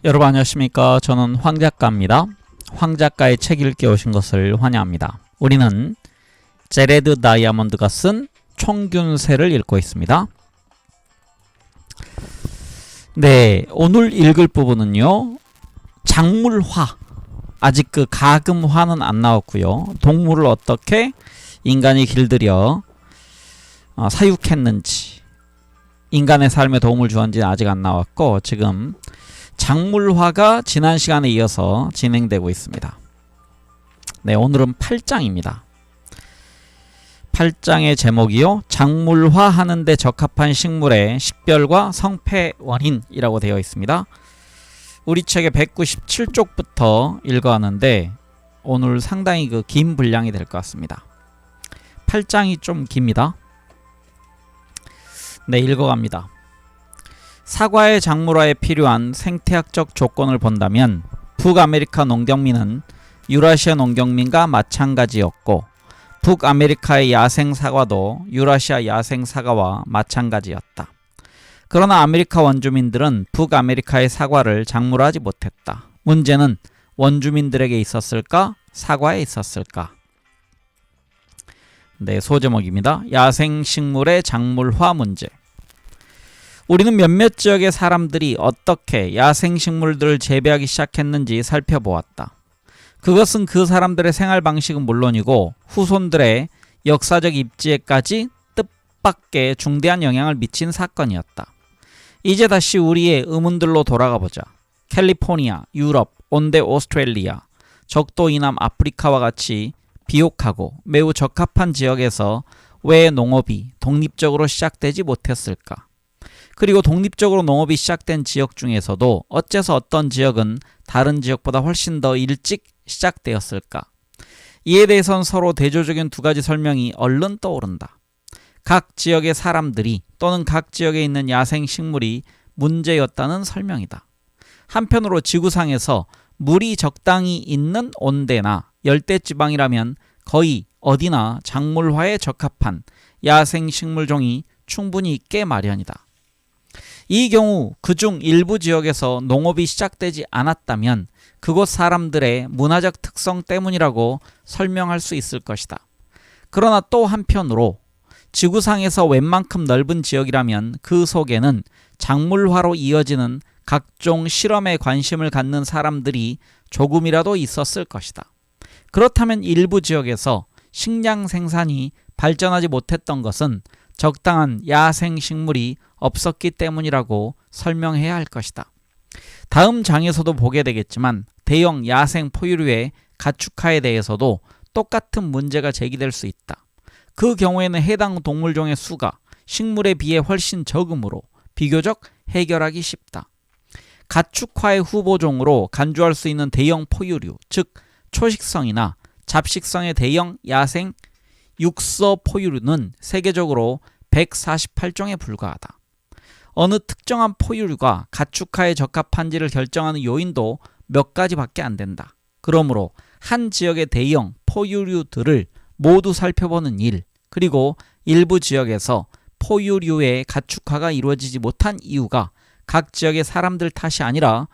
여러분 안녕하십니까. 저는 황 작가입니다. 황 작가의 책 읽기 오신 것을 환영합니다. 우리는 제레드 다이아몬드가 쓴 총균세를 읽고 있습니다. 네, 오늘 읽을 부분은요, 작물화, 아직 그 가금화는 안 나왔고요, 동물을 어떻게 인간이 길들여 사육했는지, 인간의 삶에 도움을 주었는지 아직 안 나왔고, 지금 작물화가 지난 시간에 이어서 진행되고 있습니다. 네, 오늘은 8장입니다. 8장의 제목이요, 작물화 하는데 적합한 식물의 식별과 성패 원인이라고 되어 있습니다. 우리 책의 197쪽부터 읽어왔는데 오늘 상당히 긴 분량이 될 것 같습니다. 8장이 좀 깁니다. 네, 읽어갑니다. 사과의 작물화에 필요한 생태학적 조건을 본다면 북아메리카 농경민은 유라시아 농경민과 마찬가지였고, 북아메리카의 야생 사과도 유라시아 야생 사과와 마찬가지였다. 그러나 아메리카 원주민들은 북아메리카의 사과를 작물화하지 못했다. 문제는 원주민들에게 있었을까? 사과에 있었을까? 네, 소제목입니다. 야생 식물의 작물화 문제. 우리는 몇몇 지역의 사람들이 어떻게 야생식물들을 재배하기 시작했는지 살펴보았다. 그것은 그 사람들의 생활 방식은 물론이고 후손들의 역사적 입지에까지 뜻밖의 중대한 영향을 미친 사건이었다. 이제 다시 우리의 의문들로 돌아가 보자. 캘리포니아, 유럽, 온대 오스트레일리아, 적도 이남 아프리카와 같이 비옥하고 매우 적합한 지역에서 왜 농업이 독립적으로 시작되지 못했을까? 그리고 독립적으로 농업이 시작된 지역 중에서도 어째서 어떤 지역은 다른 지역보다 훨씬 더 일찍 시작되었을까? 이에 대해선 서로 대조적인 두 가지 설명이 얼른 떠오른다. 각 지역의 사람들이 또는 각 지역에 있는 야생 식물이 문제였다는 설명이다. 한편으로 지구상에서 물이 적당히 있는 온대나 열대지방이라면 거의 어디나 작물화에 적합한 야생 식물종이 충분히 있게 마련이다. 이 경우 그중 일부 지역에서 농업이 시작되지 않았다면 그곳 사람들의 문화적 특성 때문이라고 설명할 수 있을 것이다. 그러나 또 한편으로 지구상에서 웬만큼 넓은 지역이라면 그 속에는 작물화로 이어지는 각종 실험에 관심을 갖는 사람들이 조금이라도 있었을 것이다. 그렇다면 일부 지역에서 식량 생산이 발전하지 못했던 것은 적당한 야생 식물이 없었기 때문이라고 설명해야 할 것이다. 다음 장에서도 보게 되겠지만 대형 야생 포유류의 가축화에 대해서도 똑같은 문제가 제기될 수 있다. 그 경우에는 해당 동물종의 수가 식물에 비해 훨씬 적으므로 비교적 해결하기 쉽다. 가축화의 후보종으로 간주할 수 있는 대형 포유류, 즉 초식성이나 잡식성의 대형 야생 육서 포유류는 세계적으로 148종에 불과하다. 어느 특정한 포유류가 가축화에 적합한지를 결정하는 요인도 몇 가지밖에 안 된다. 그러므로 한 지역의 대형 포유류들을 모두 살펴보는 일, 그리고 일부 지역에서 포유류의 가축화가 이루어지지 못한 이유가 각 지역의 사람들 탓이 아니라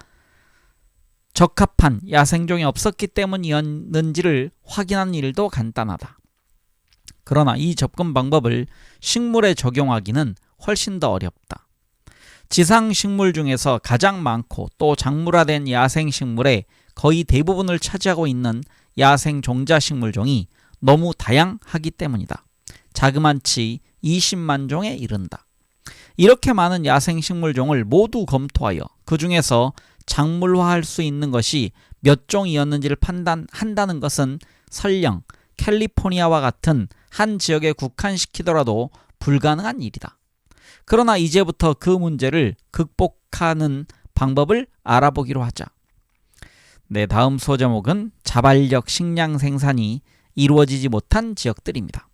적합한 야생종이 없었기 때문이었는지를 확인하는 일도 간단하다. 그러나 이 접근 방법을 식물에 적용하기는 훨씬 더 어렵다. 지상식물 중에서 가장 많고 또 작물화된 야생식물의 거의 대부분을 차지하고 있는 야생 종자식물종이 너무 다양하기 때문이다. 자그마치 20만 종에 이른다. 이렇게 많은 야생식물종을 모두 검토하여 그 중에서 작물화할 수 있는 것이 몇 종이었는지를 판단한다는 것은 설령 캘리포니아와 같은 한 지역에 국한시키더라도 불가능한 일이다. 그러나 이제부터 그 문제를 극복하는 방법을 알아보기로 하자. 네, 다음 소제목은 자발적 식량 생산이 이루어지지 못한 지역들입니다.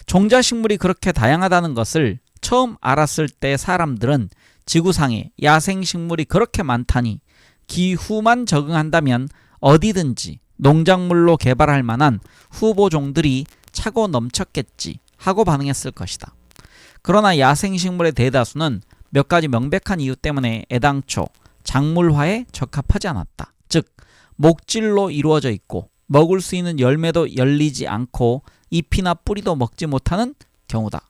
종자식물이 그렇게 다양하다는 것을 처음 알았을 때 사람들은 지구상에 야생식물이 그렇게 많다니 기후만 적응한다면 어디든지 농작물로 개발할 만한 후보종들이 차고 넘쳤겠지 하고 반응했을 것이다. 그러나 야생식물의 대다수는 몇 가지 명백한 이유 때문에 애당초 작물화에 적합하지 않았다. 즉 목질로 이루어져 있고 먹을 수 있는 열매도 열리지 않고 잎이나 뿌리도 먹지 못하는 경우다.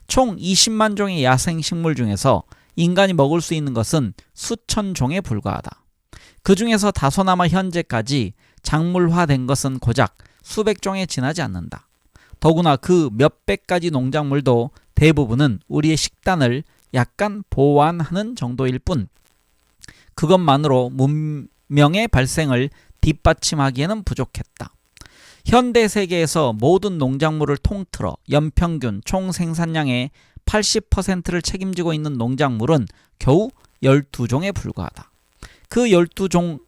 총 20만 종의 야생식물 중에서 인간이 먹을 수 있는 것은 수천 종에 불과하다. 그 중에서 다소나마 현재까지 작물화된 것은 고작 수백 종에 지나지 않는다. 더구나 그 몇백 가지 농작물도 대부분은 우리의 식단을 약간 보완하는 정도일 뿐 그것만으로 문명의 발생을 뒷받침하기에는 부족했다. 현대 세계에서 모든 농작물을 통틀어 연평균 총 생산량의 80%를 책임지고 있는 농작물은 겨우 12종에 불과하다. 그 12종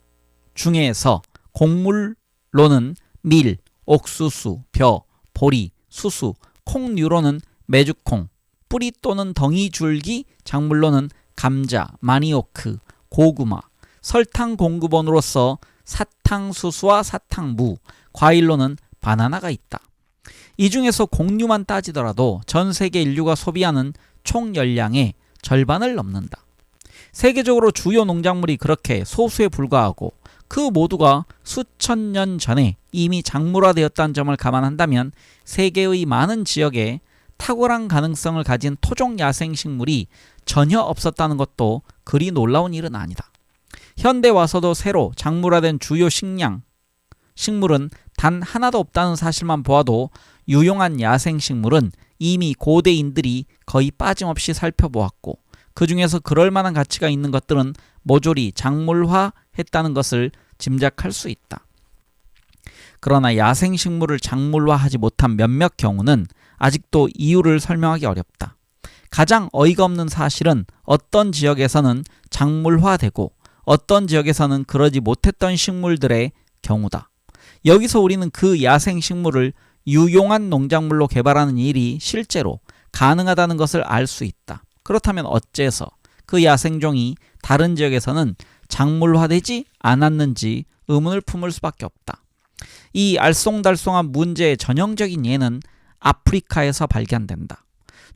중에서 곡물로는 밀, 옥수수, 벼, 보리, 수수, 콩류로는 메주콩, 뿌리 또는 덩이 줄기 작물로는 감자, 마니오크, 고구마, 설탕 공급원으로서 사탕수수와 사탕무, 과일로는 바나나가 있다. 이 중에서 곡류만 따지더라도 전 세계 인류가 소비하는 총 열량의 절반을 넘는다. 세계적으로 주요 농작물이 그렇게 소수에 불과하고 그 모두가 수천 년 전에 이미 작물화되었다는 점을 감안한다면 세계의 많은 지역에 탁월한 가능성을 가진 토종 야생식물이 전혀 없었다는 것도 그리 놀라운 일은 아니다. 현대 와서도 새로 작물화된 주요 식물은 단 하나도 없다는 사실만 보아도 유용한 야생식물은 이미 고대인들이 거의 빠짐없이 살펴보았고 그 중에서 그럴 만한 가치가 있는 것들은 모조리 작물화했다는 것을 짐작할 수 있다. 그러나 야생식물을 작물화하지 못한 몇몇 경우는 아직도 이유를 설명하기 어렵다. 가장 어이가 없는 사실은 어떤 지역에서는 작물화되고 어떤 지역에서는 그러지 못했던 식물들의 경우다. 여기서 우리는 그 야생식물을 유용한 농작물로 개발하는 일이 실제로 가능하다는 것을 알 수 있다. 그렇다면 어째서 그 야생종이 다른 지역에서는 작물화되지 않았는지 의문을 품을 수밖에 없다. 이 알쏭달쏭한 문제의 전형적인 예는 아프리카에서 발견된다.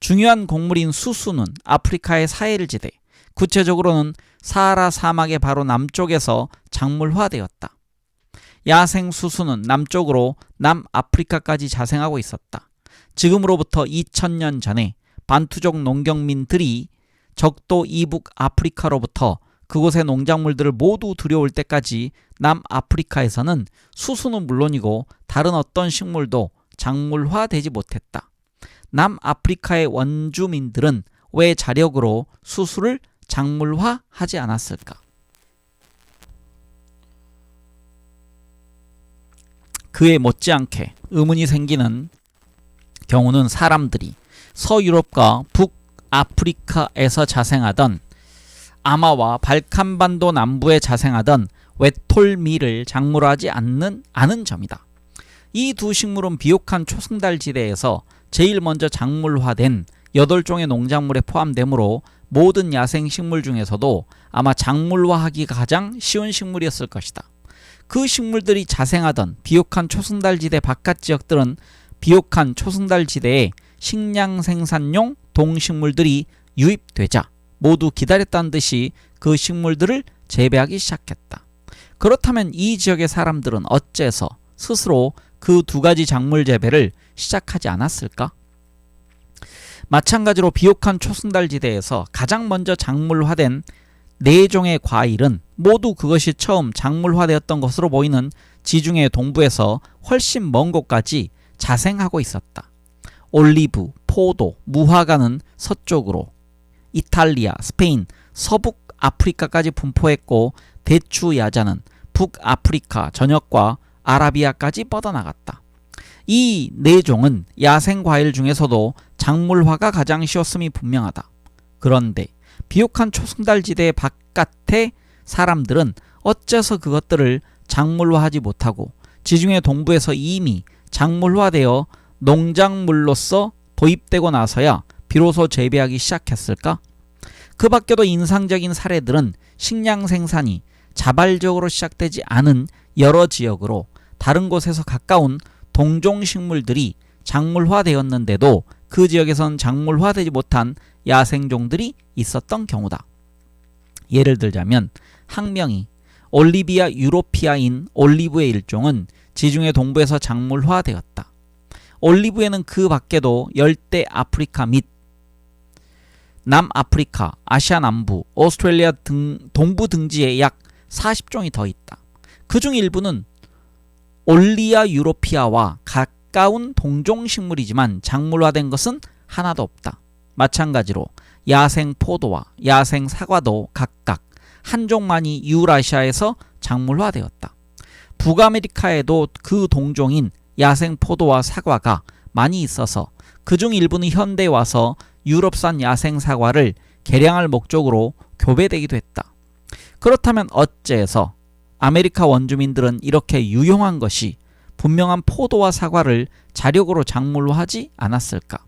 중요한 곡물인 수수는 아프리카의 사헬지대, 구체적으로는 사하라 사막의 바로 남쪽에서 작물화되었다. 야생 수수는 남쪽으로 남아프리카까지 자생하고 있었다. 지금으로부터 2000년 전에 반투족 농경민들이 적도 이북 아프리카로부터 그곳의 농작물들을 모두 들여올 때까지 남아프리카에서는 수수는 물론이고 다른 어떤 식물도 작물화되지 못했다. 남아프리카의 원주민들은 왜 자력으로 수수를 작물화하지 않았을까? 그에 못지않게 의문이 생기는 경우는 사람들이 서유럽과 북아프리카에서 자생하던 아마와 발칸반도 남부에 자생하던 외톨미를 작물화하지 않는 점이다. 이 두 식물은 비옥한 초승달 지대에서 제일 먼저 작물화된 8종의 농작물에 포함되므로 모든 야생식물 중에서도 아마 작물화하기가 가장 쉬운 식물이었을 것이다. 그 식물들이 자생하던 비옥한 초승달 지대 바깥 지역들은 비옥한 초승달 지대에 식량 생산용 동식물들이 유입되자 모두 기다렸다는 듯이 그 식물들을 재배하기 시작했다. 그렇다면 이 지역의 사람들은 어째서 스스로 그 두 가지 작물 재배를 시작하지 않았을까? 마찬가지로 비옥한 초승달 지대에서 가장 먼저 작물화된 4종의 과일은 모두 그것이 처음 작물화되었던 것으로 보이는 지중해 동부에서 훨씬 먼 곳까지 자생하고 있었다. 올리브, 포도, 무화과는 서쪽으로, 이탈리아, 스페인, 서북 아프리카까지 분포했고 대추 야자는 북아프리카 전역과 아라비아까지 뻗어나갔다. 이 4종은 야생 과일 중에서도 작물화가 가장 쉬웠음이 분명하다. 그런데 비옥한 초승달 지대 바깥의 사람들은 어째서 그것들을 작물화하지 못하고 지중해 동부에서 이미 작물화되어 농작물로서 도입되고 나서야 비로소 재배하기 시작했을까? 그 밖에도 인상적인 사례들은 식량 생산이 자발적으로 시작되지 않은 여러 지역으로 다른 곳에서 가까운 동종식물들이 작물화되었는데도 그 지역에선 작물화되지 못한 야생종들이 있었던 경우다. 예를 들자면 학명이 올리비아 유로피아인 올리브의 일종은 지중해 동부에서 작물화되었다. 올리브에는 그 밖에도 열대 아프리카 및 남아프리카, 아시아 남부, 오스트레일리아 등 동부 등지에 약 40종이 더 있다. 그중 일부는 올리아 유로피아와 가까운 동종식물이지만 작물화된 것은 하나도 없다. 마찬가지로 야생 포도와 야생 사과도 각각 한 종만이 유라시아에서 작물화되었다. 북아메리카에도 그 동종인 야생 포도와 사과가 많이 있어서 그중 일부는 현대에 와서 유럽산 야생 사과를 개량할 목적으로 교배되기도 했다. 그렇다면 어째서 아메리카 원주민들은 이렇게 유용한 것이 분명한 포도와 사과를 자력으로 작물화하지 않았을까?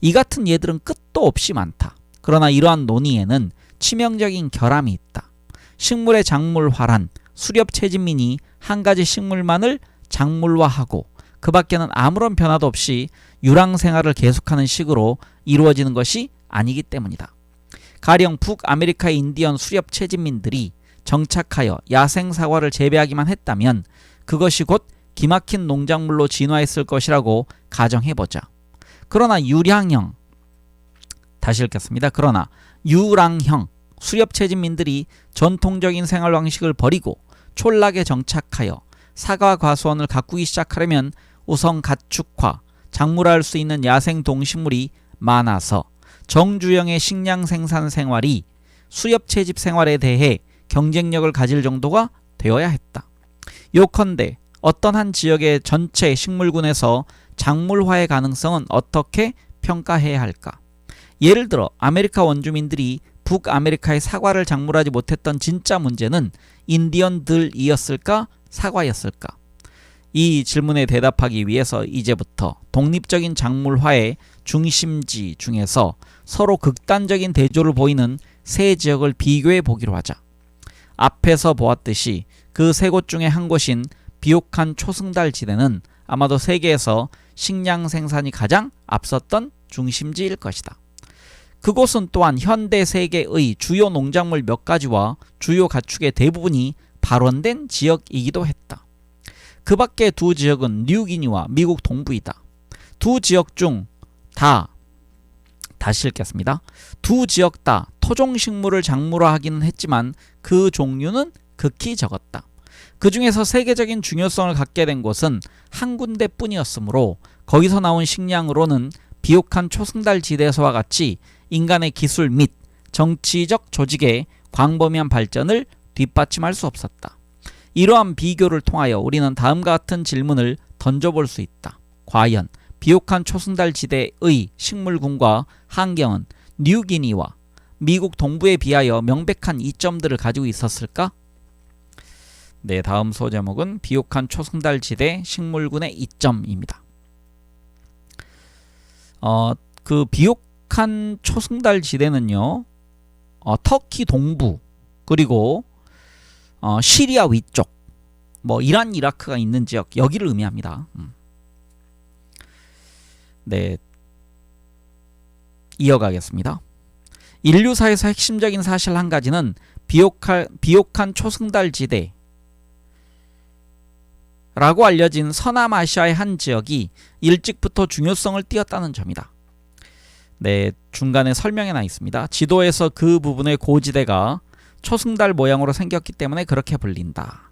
이 같은 예들은 끝도 없이 많다. 그러나 이러한 논의에는 치명적인 결함이 있다. 식물의 작물화란 수렵채집민이 한 가지 식물만을 작물화하고 그 밖에는 아무런 변화도 없이 유랑생활을 계속하는 식으로 이루어지는 것이 아니기 때문이다. 가령 북아메리카의 인디언 수렵채집민들이 정착하여 야생 사과를 재배하기만 했다면 그것이 곧 기막힌 농작물로 진화했을 것이라고 가정해보자. 그러나 유랑형 수렵채집민들이 전통적인 생활 방식을 버리고 촌락에 정착하여 사과 과수원을 가꾸기 시작하려면 우선 가축화, 작물화할 수 있는 야생 동식물이 많아서 정주영의 식량 생산 생활이 수렵채집 생활에 대해 경쟁력을 가질 정도가 되어야 했다. 요컨대 어떤 한 지역의 전체 식물군에서 작물화의 가능성은 어떻게 평가해야 할까? 예를 들어 아메리카 원주민들이 북아메리카의 사과를 작물하지 못했던 진짜 문제는 인디언들이었을까? 사과였을까? 이 질문에 대답하기 위해서 이제부터 독립적인 작물화의 중심지 중에서 서로 극단적인 대조를 보이는 세 지역을 비교해 보기로 하자. 앞에서 보았듯이 그 세 곳 중에 한 곳인 비옥한 초승달 지대는 아마도 세계에서 식량 생산이 가장 앞섰던 중심지일 것이다. 그곳은 또한 현대 세계의 주요 농작물 몇 가지와 주요 가축의 대부분이 발원된 지역이기도 했다. 그 밖의 두 지역은 뉴기니와 미국 동부이다. 두 지역 중 다시 읽겠습니다. 두 지역 다 토종식물을 작물화하기는 했지만 그 종류는 극히 적었다. 그 중에서 세계적인 중요성을 갖게 된 곳은 한 군데뿐이었으므로 거기서 나온 식량으로는 비옥한 초승달 지대에서와 같이 인간의 기술 및 정치적 조직의 광범위한 발전을 뒷받침할 수 없었다. 이러한 비교를 통하여 우리는 다음과 같은 질문을 던져볼 수 있다. 과연 비옥한 초승달 지대의 식물군과 환경은 뉴기니와 미국 동부에 비하여 명백한 이점들을 가지고 있었을까? 네, 다음 소제목은 비옥한 초승달 지대 식물군의 이점입니다. 그 비옥한 초승달 지대는요, 터키 동부 그리고 시리아 위쪽, 이란, 이라크가 있는 지역 여기를 의미합니다. 네, 이어가겠습니다. 인류사에서 핵심적인 사실 한 가지는 비옥한 초승달 지대 라고 알려진 서남아시아의 한 지역이 일찍부터 중요성을 띠었다는 점이다. 네, 중간에 설명에 나 있습니다. 지도에서 그 부분의 고지대가 초승달 모양으로 생겼기 때문에 그렇게 불린다.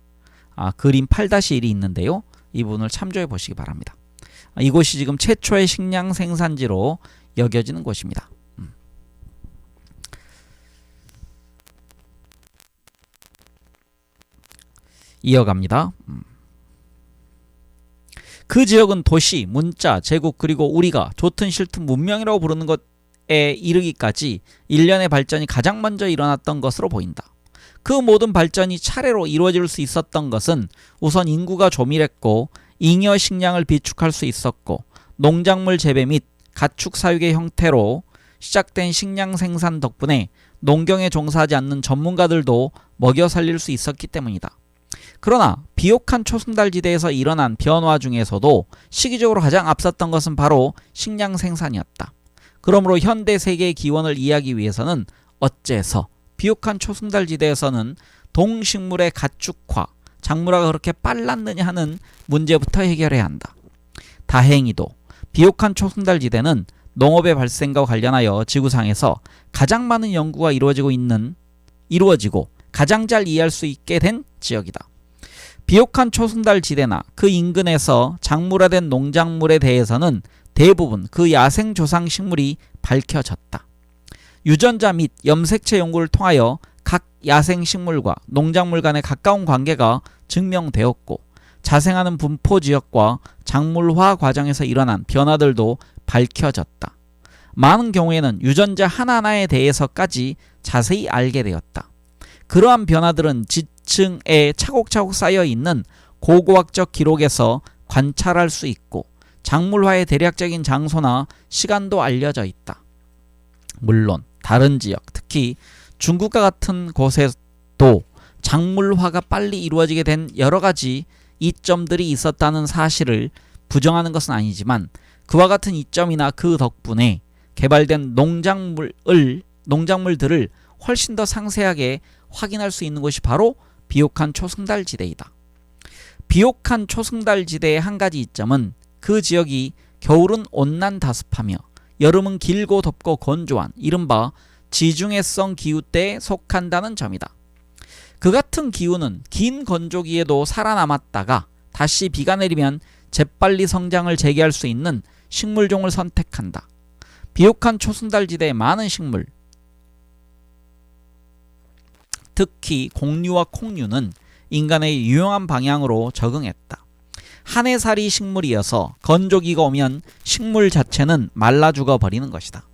그림 8-1이 있는데요. 이 부분을 참조해 보시기 바랍니다. 이곳이 지금 최초의 식량 생산지로 여겨지는 곳입니다. 이어갑니다. 그 지역은 도시, 문자, 제국 그리고 우리가 좋든 싫든 문명이라고 부르는 것에 이르기까지 일련의 발전이 가장 먼저 일어났던 것으로 보인다. 그 모든 발전이 차례로 이루어질 수 있었던 것은 우선 인구가 조밀했고 잉여 식량을 비축할 수 있었고 농작물 재배 및 가축 사육의 형태로 시작된 식량 생산 덕분에 농경에 종사하지 않는 전문가들도 먹여 살릴 수 있었기 때문이다. 그러나 비옥한 초승달 지대에서 일어난 변화 중에서도 시기적으로 가장 앞섰던 것은 바로 식량 생산이었다. 그러므로 현대 세계의 기원을 이해하기 위해서는 어째서 비옥한 초승달지대에서는 동식물의 가축화, 작물화가 그렇게 빨랐느냐 하는 문제부터 해결해야 한다. 다행히도 비옥한 초승달지대는 농업의 발생과 관련하여 지구상에서 가장 많은 연구가 이루어지고 가장 잘 이해할 수 있게 된 지역이다. 비옥한 초승달지대나 그 인근에서 작물화된 농작물에 대해서는 대부분 그 야생 조상 식물이 밝혀졌다. 유전자 및 염색체 연구를 통하여 각 야생 식물과 농작물 간의 가까운 관계가 증명되었고, 자생하는 분포 지역과 작물화 과정에서 일어난 변화들도 밝혀졌다. 많은 경우에는 유전자 하나하나에 대해서까지 자세히 알게 되었다. 그러한 변화들은 지층에 차곡차곡 쌓여있는 고고학적 기록에서 관찰할 수 있고, 작물화의 대략적인 장소나 시간도 알려져 있다. 물론 다른 지역, 특히 중국과 같은 곳에도 작물화가 빨리 이루어지게 된 여러 가지 이점들이 있었다는 사실을 부정하는 것은 아니지만, 그와 같은 이점이나 그 덕분에 개발된 농작물들을 훨씬 더 상세하게 확인할 수 있는 곳이 바로 비옥한 초승달지대이다. 비옥한 초승달지대의 한 가지 이점은 그 지역이 겨울은 온난다습하며 여름은 길고 덥고 건조한 이른바 지중해성 기후대에 속한다는 점이다. 그 같은 기후는 긴 건조기에도 살아남았다가 다시 비가 내리면 재빨리 성장을 재개할 수 있는 식물종을 선택한다. 비옥한 초승달지대의 많은 식물, 특히 곡류와 콩류는 인간의 유용한 방향으로 적응했다. 한 해살이 식물이어서 건조기가 오면 식물 자체는 말라 죽어버리는 것이다.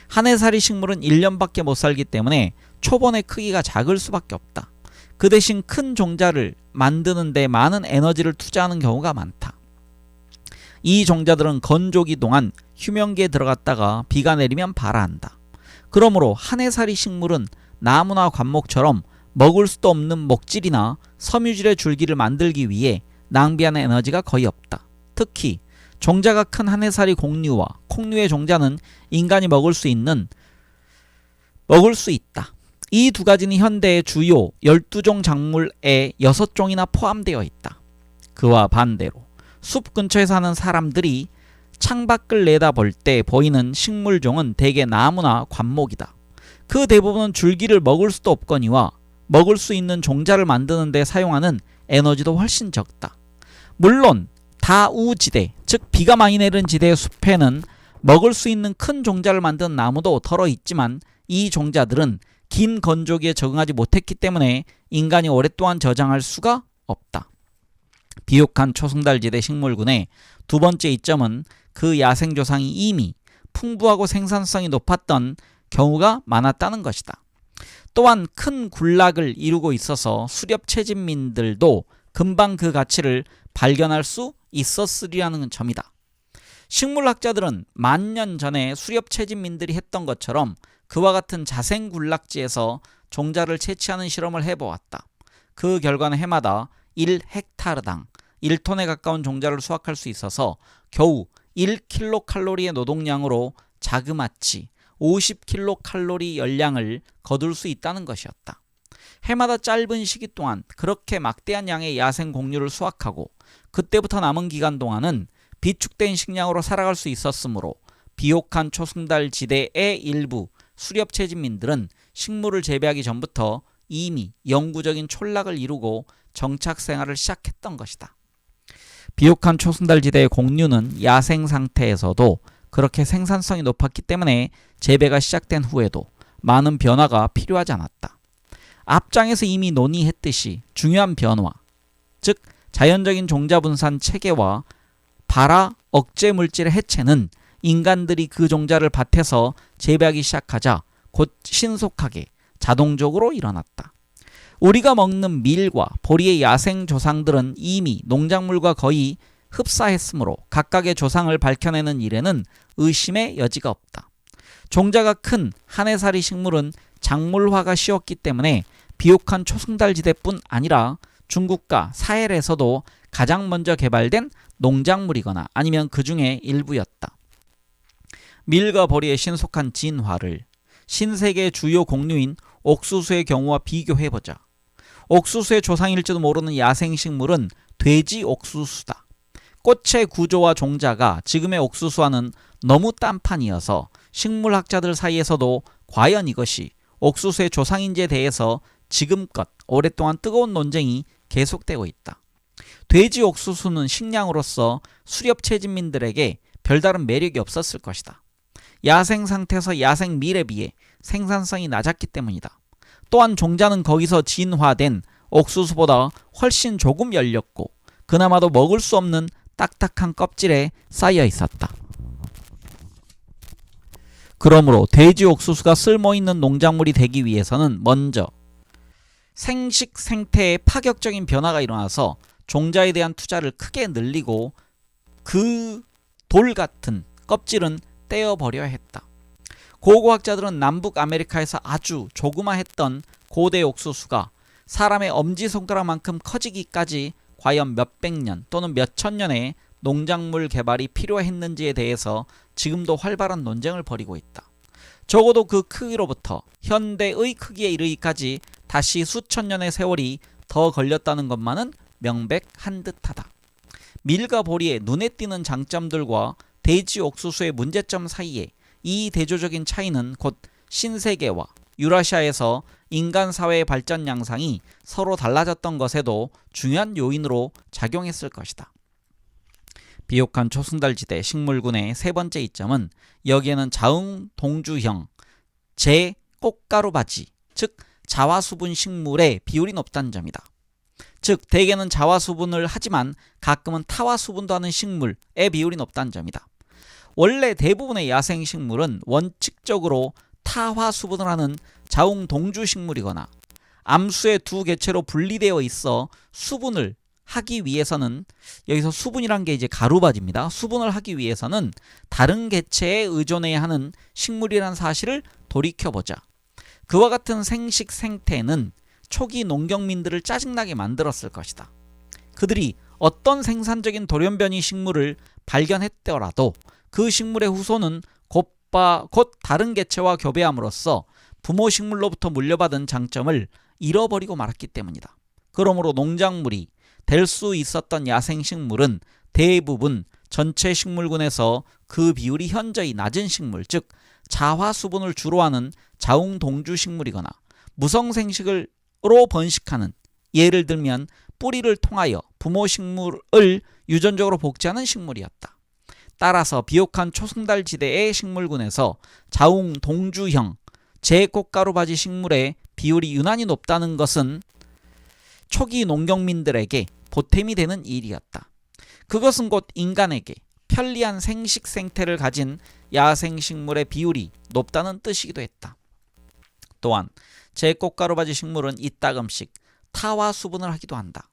한 해살이 식물은 1년밖에 못 살기 때문에 초본의 크기가 작을 수밖에 없다. 그 대신 큰 종자를 만드는 데 많은 에너지를 투자하는 경우가 많다. 이 종자들은 건조기 동안 휴면기에 들어갔다가 비가 내리면 발아한다. 그러므로 한 해살이 식물은 나무나 관목처럼 먹을 수도 없는 목질이나 섬유질의 줄기를 만들기 위해 낭비하는 에너지가 거의 없다. 특히 종자가 큰 한 해살이 곡류와 콩류의 종자는 인간이 먹을 수 있다. 이 두 가지는 현대의 주요 12종 작물의 6종이나 포함되어 있다. 그와 반대로 숲 근처에 사는 사람들이 창밖을 내다볼 때 보이는 식물종은 대개 나무나 관목이다. 그 대부분은 줄기를 먹을 수도 없거니와 먹을 수 있는 종자를 만드는 데 사용하는 에너지도 훨씬 적다. 물론 다우지대, 즉 비가 많이 내리는 지대의 숲에는 먹을 수 있는 큰 종자를 만드는 나무도 덜어 있지만, 이 종자들은 긴 건조기에 적응하지 못했기 때문에 인간이 오랫동안 저장할 수가 없다. 비옥한 초승달지대 식물군의 두 번째 이점은 그 야생조상이 이미 풍부하고 생산성이 높았던 경우가 많았다는 것이다. 또한 큰 군락을 이루고 있어서 수렵 채집민들도 금방 그 가치를 발견할 수 있었으리라는 점이다. 식물학자들은 만년 전에 수렵 채집민들이 했던 것처럼 그와 같은 자생 군락지에서 종자를 채취하는 실험을 해보았다. 그 결과는 해마다 1헥타르당 1톤에 가까운 종자를 수확할 수 있어서 겨우 1kcal의 노동량으로 자그마치 50kcal 열량을 거둘 수 있다는 것이었다. 해마다 짧은 시기 동안 그렇게 막대한 양의 야생 곡류를 수확하고 그때부터 남은 기간 동안은 비축된 식량으로 살아갈 수 있었으므로 비옥한 초승달지대의 일부 수렵 채집민들은 식물을 재배하기 전부터 이미 영구적인 촌락을 이루고 정착 생활을 시작했던 것이다. 비옥한 초승달지대의 곡류는 야생 상태에서도 그렇게 생산성이 높았기 때문에 재배가 시작된 후에도 많은 변화가 필요하지 않았다. 앞장에서 이미 논의했듯이 중요한 변화, 즉 자연적인 종자 분산 체계와 발화 억제 물질의 해체는 인간들이 그 종자를 밭에서 재배하기 시작하자 곧 신속하게 자동적으로 일어났다. 우리가 먹는 밀과 보리의 야생 조상들은 이미 농작물과 거의 흡사했으므로 각각의 조상을 밝혀내는 일에는 의심의 여지가 없다. 종자가 큰 한 해살이 식물은 작물화가 쉬웠기 때문에 비옥한 초승달지대뿐 아니라 중국과 사헬에서도 가장 먼저 개발된 농작물이거나 아니면 그 중에 일부였다. 밀과 보리의 신속한 진화를 신세계의 주요 곡류인 옥수수의 경우와 비교해보자. 옥수수의 조상일지도 모르는 야생식물은 돼지 옥수수다. 꽃의 구조와 종자가 지금의 옥수수와는 너무 딴판이어서 식물학자들 사이에서도 과연 이것이 옥수수의 조상인지에 대해서 지금껏 오랫동안 뜨거운 논쟁이 계속되고 있다. 돼지 옥수수는 식량으로서 수렵체진민들에게 별다른 매력이 없었을 것이다. 야생 상태에서 야생밀에 비해 생산성이 낮았기 때문이다. 또한 종자는 거기서 진화된 옥수수보다 훨씬 조금 열렸고 그나마도 먹을 수 없는 딱딱한 껍질에 쌓여 있었다. 그러므로 돼지 옥수수가 쓸모있는 농작물이 되기 위해서는 먼저 생식 생태에 파격적인 변화가 일어나서 종자에 대한 투자를 크게 늘리고 그 돌 같은 껍질은 떼어버려야 했다. 고고학자들은 남북 아메리카에서 아주 조그마했던 고대 옥수수가 사람의 엄지손가락만큼 커지기까지 과연 몇백 년 또는 몇천 년의 농작물 개발이 필요했는지에 대해서 지금도 활발한 논쟁을 벌이고 있다. 적어도 그 크기로부터 현대의 크기에 이르기까지 다시 수천 년의 세월이 더 걸렸다는 것만은 명백한 듯하다. 밀과 보리의 눈에 띄는 장점들과 돼지 옥수수의 문제점 사이에 이 대조적인 차이는 곧 신세계와 유라시아에서 인간 사회의 발전 양상이 서로 달라졌던 것에도 중요한 요인으로 작용했을 것이다. 비옥한 초승달지대 식물군의 세 번째 이점은 여기에는 자웅동주형 제꽃가루바지, 즉 자화수분 식물의 비율이 높다는 점이다. 즉 대개는 자화수분을 하지만 가끔은 타화수분도 하는 식물의 비율이 높다는 점이다. 원래 대부분의 야생식물은 원칙적으로 타화수분을 하는 자웅동주식물이거나 암수의 두 개체로 분리되어 있어 수분을 하기 위해서는, 여기서 수분이란 게 이제 가루바지입니다. 수분을 하기 위해서는 다른 개체에 의존해야 하는 식물이라는 사실을 돌이켜보자. 그와 같은 생식 생태는 초기 농경민들을 짜증나게 만들었을 것이다. 그들이 어떤 생산적인 돌연변이 식물을 발견했더라도 그 식물의 후손은 곧 다른 개체와 교배함으로써 부모 식물로부터 물려받은 장점을 잃어버리고 말았기 때문이다. 그러므로 농작물이 될 수 있었던 야생식물은 대부분 전체 식물군에서 그 비율이 현저히 낮은 식물, 즉 자화수분을 주로 하는 자웅동주식물이거나 무성생식으로 번식하는, 예를 들면 뿌리를 통하여 부모 식물을 유전적으로 복제하는 식물이었다. 따라서 비옥한 초승달지대의 식물군에서 자웅동주형 제꽃가루바지 식물의 비율이 유난히 높다는 것은 초기 농경민들에게 보탬이 되는 일이었다. 그것은 곧 인간에게 편리한 생식 생태를 가진 야생식물의 비율이 높다는 뜻이기도 했다. 또한 제꽃가루바지 식물은 이따금씩 타화수분을 하기도 한다.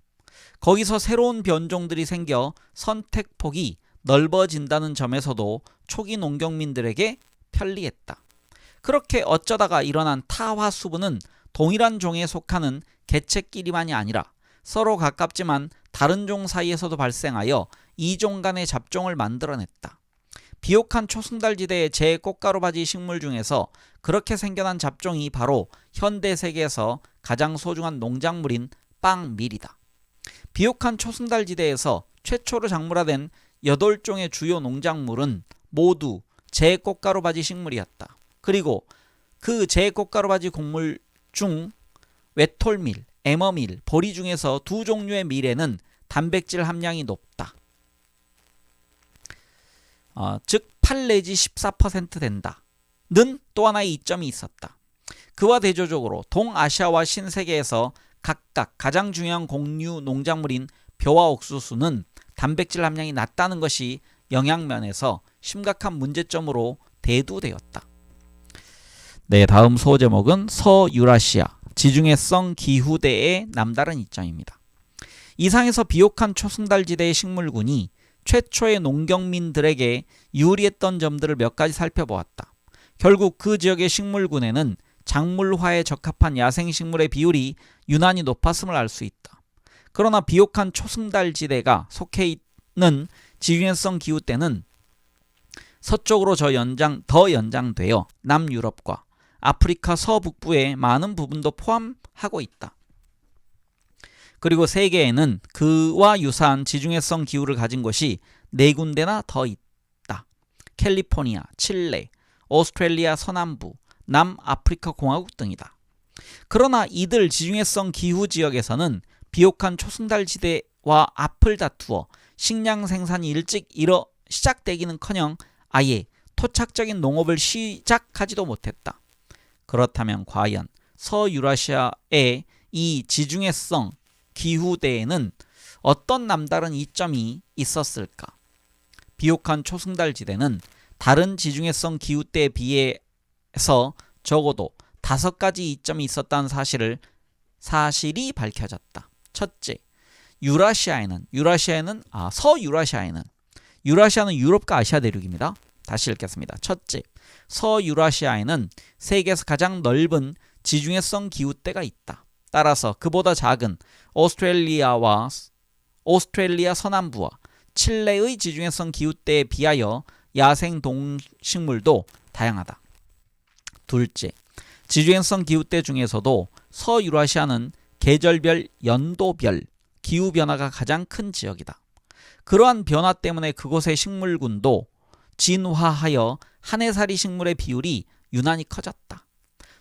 거기서 새로운 변종들이 생겨 선택폭이 넓어진다는 점에서도 초기 농경민들에게 편리했다. 그렇게 어쩌다가 일어난 타화수분은 동일한 종에 속하는 개체끼리만이 아니라 서로 가깝지만 다른 종 사이에서도 발생하여 이종 간의 잡종을 만들어냈다. 비옥한 초승달지대의 제꽃가루바지 식물 중에서 그렇게 생겨난 잡종이 바로 현대 세계에서 가장 소중한 농작물인 빵밀이다. 비옥한 초승달지대에서 최초로 작물화된 8종의 주요 농작물은 모두 제꽃가루바지 식물이었다. 그리고 그 제꽃가루바지 곡물 중 외톨밀, 에머밀, 보리 중에서 두 종류의 밀에는 단백질 함량이 높다. 즉 8 내지 14% 된다는 또 하나의 이점이 있었다. 그와 대조적으로 동아시아와 신세계에서 각각 가장 중요한 곡류 농작물인 벼와 옥수수는 단백질 함량이 낮다는 것이 영양면에서 심각한 문제점으로 대두되었다. 네, 다음 소제목은 서유라시아 지중해성 기후대의 남다른 이점입니다. 이상에서 비옥한 초승달지대의 식물군이 최초의 농경민들에게 유리했던 점들을 몇 가지 살펴보았다. 결국 그 지역의 식물군에는 작물화에 적합한 야생식물의 비율이 유난히 높았음을 알 수 있다. 그러나 비옥한 초승달지대가 속해 있는 지중해성 기후대는 서쪽으로 더 연장되어 남유럽과 아프리카 서북부의 많은 부분도 포함하고 있다. 그리고 세계에는 그와 유사한 지중해성 기후를 가진 곳이 4군데나 더 있다. 캘리포니아, 칠레, 오스트레일리아 서남부, 남아프리카 공화국 등이다. 그러나 이들 지중해성 기후 지역에서는 비옥한 초승달 지대와 앞을 다투어 식량 생산이 일찍 시작되기는커녕 아예 토착적인 농업을 시작하지도 못했다. 그렇다면 과연 서유라시아의 이 지중해성 기후대에는 어떤 남다른 이점이 있었을까? 비옥한 초승달 지대는 다른 지중해성 기후대에 비해서 적어도 5가지 이점이 있었다는 사실이 밝혀졌다. 첫째, 서유라시아에는 유라시아는 유럽과 아시아 대륙입니다. 다시 읽겠습니다. 첫째, 서유라시아에는 세계에서 가장 넓은 지중해성 기후대가 있다. 따라서 그보다 작은 오스트레일리아 서남부와 칠레의 지중해성 기후대에 비하여 야생 동식물도 다양하다. 둘째, 지중해성 기후대 중에서도 서유라시아는 계절별, 연도별 기후변화가 가장 큰 지역이다. 그러한 변화 때문에 그곳의 식물군도 진화하여 한해살이 식물의 비율이 유난히 커졌다.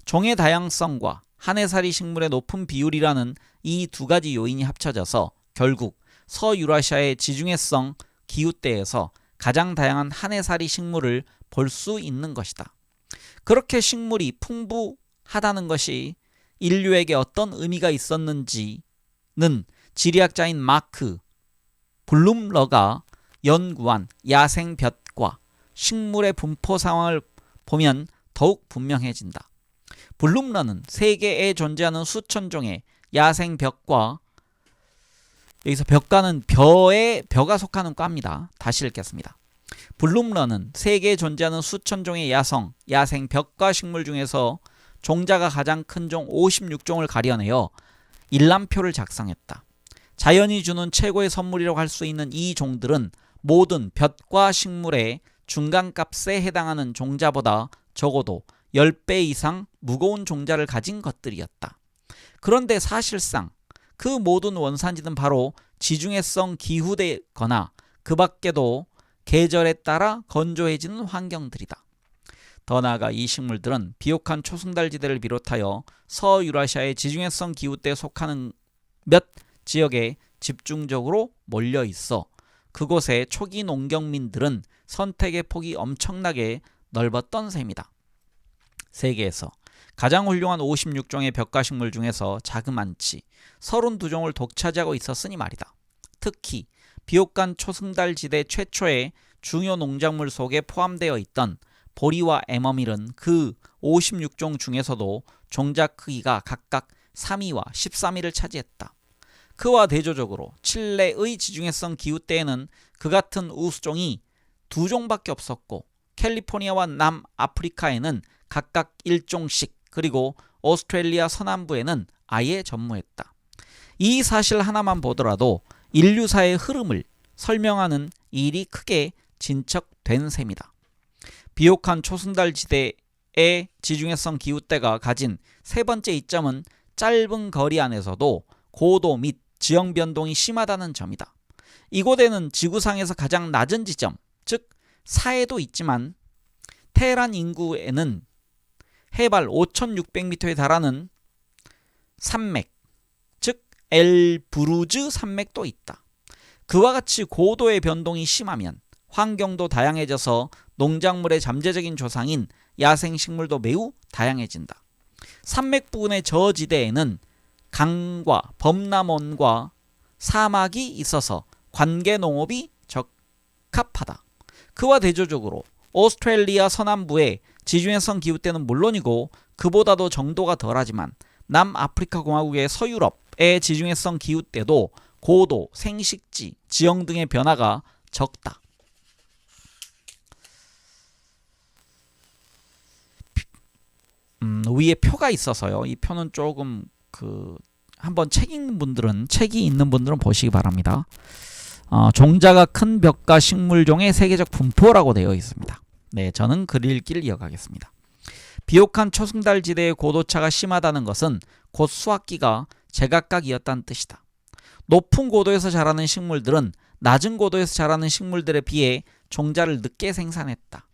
종의 다양성과 한해살이 식물의 높은 비율이라는 이 2가지 요인이 합쳐져서 결국 서유라시아의 지중해성 기후대에서 가장 다양한 한해살이 식물을 볼 수 있는 것이다. 그렇게 식물이 풍부하다는 것이 인류에게 어떤 의미가 있었는지는 지리학자인 마크 블룸러가 연구한 야생 볕과 식물의 분포 상황을 보면 더욱 분명해진다. 블룸러는 세계에 존재하는 수천 종의 야생 볕과, 여기서 볕과는 벼가 속하는 과입니다. 다시 읽겠습니다. 블룸러는 세계에 존재하는 수천 종의 야생 볕과 식물 중에서 종자가 가장 큰 종 56종을 가려내어 일람표를 작성했다. 자연이 주는 최고의 선물이라고 할 수 있는 이 종들은 모든 볕과 식물의 중간값에 해당하는 종자보다 적어도 10배 이상 무거운 종자를 가진 것들이었다. 그런데 사실상 그 모든 원산지는 바로 지중해성 기후대거나 그 밖에도 계절에 따라 건조해지는 환경들이다. 더 나아가 이 식물들은 비옥한 초승달 지대를 비롯하여 서유라시아의 지중해성 기후대에 속하는 몇 지역에 집중적으로 몰려 있어 그곳의 초기 농경민들은 선택의 폭이 엄청나게 넓었던 셈이다. 세계에서 가장 훌륭한 56종의 벽과식물 중에서 자그만치 32종을 독차지하고 있었으니 말이다. 특히 비옥한 초승달 지대 최초의 중요 농작물 속에 포함되어 있던 보리와 에머밀은 그 56종 중에서도 종자 크기가 각각 3위와 13위를 차지했다. 그와 대조적으로 칠레의 지중해성 기후대에는 그 같은 우수종이 2종밖에 없었고 캘리포니아와 남아프리카에는 각각 1종씩, 그리고 오스트레일리아 서남부에는 아예 전무했다. 이 사실 하나만 보더라도 인류사의 흐름을 설명하는 일이 크게 진척된 셈이다. 비옥한 초승달 지대의 지중해성 기후대가 가진 세 번째 이점은 짧은 거리 안에서도 고도 및 지형 변동이 심하다는 점이다. 이곳에는 지구상에서 가장 낮은 지점, 즉 사해도 있지만 테헤란 인구에는 해발 5,600m에 달하는 산맥, 즉 엘브루즈 산맥도 있다. 그와 같이 고도의 변동이 심하면 환경도 다양해져서 농작물의 잠재적인 조상인 야생식물도 매우 다양해진다. 산맥 부근의 저지대에는 강과 범람원과 사막이 있어서 관계농업이 적합하다. 그와 대조적으로 오스트레일리아 서남부의 지중해성 기후대는 물론이고 그보다도 정도가 덜하지만 남아프리카 공화국의 서유럽의 지중해성 기후대도 고도, 생식지, 지형 등의 변화가 적다. 위에 표가 있어서요. 이 표는 조금 한번 책이 있는 분들은 보시기 바랍니다. 종자가 큰 벽과 식물종의 세계적 분포라고 되어 있습니다. 네, 저는 글 읽기를 이어가겠습니다. 비옥한 초승달지대의 고도차가 심하다는 것은 곧 수확기가 제각각이었다는 뜻이다. 높은 고도에서 자라는 식물들은 낮은 고도에서 자라는 식물들에 비해 종자를 늦게 생산했다.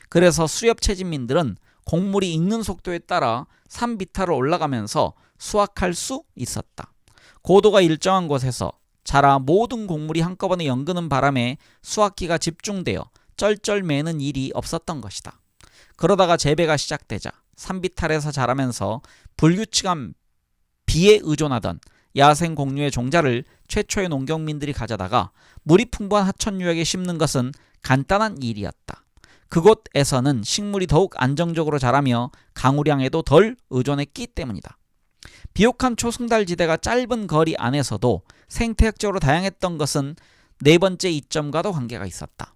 그래서 수렵채집민들은 곡물이 익는 속도에 따라 산 비탈을 올라가면서 수확할 수 있었다. 고도가 일정한 곳에서 자라 모든 곡물이 한꺼번에 연그는 바람에 수확기가 집중되어 쩔쩔 매는 일이 없었던 것이다. 그러다가 재배가 시작되자 산비탈에서 자라면서 불규칙한 비에 의존하던 야생 곡류의 종자를 최초의 농경민들이 가져다가 물이 풍부한 하천유역에 심는 것은 간단한 일이었다. 그곳에서는 식물이 더욱 안정적으로 자라며 강우량에도 덜 의존했기 때문이다. 비옥한 초승달지대가 짧은 거리 안에서도 생태학적으로 다양했던 것은 네 번째 이점과도 관계가 있었다.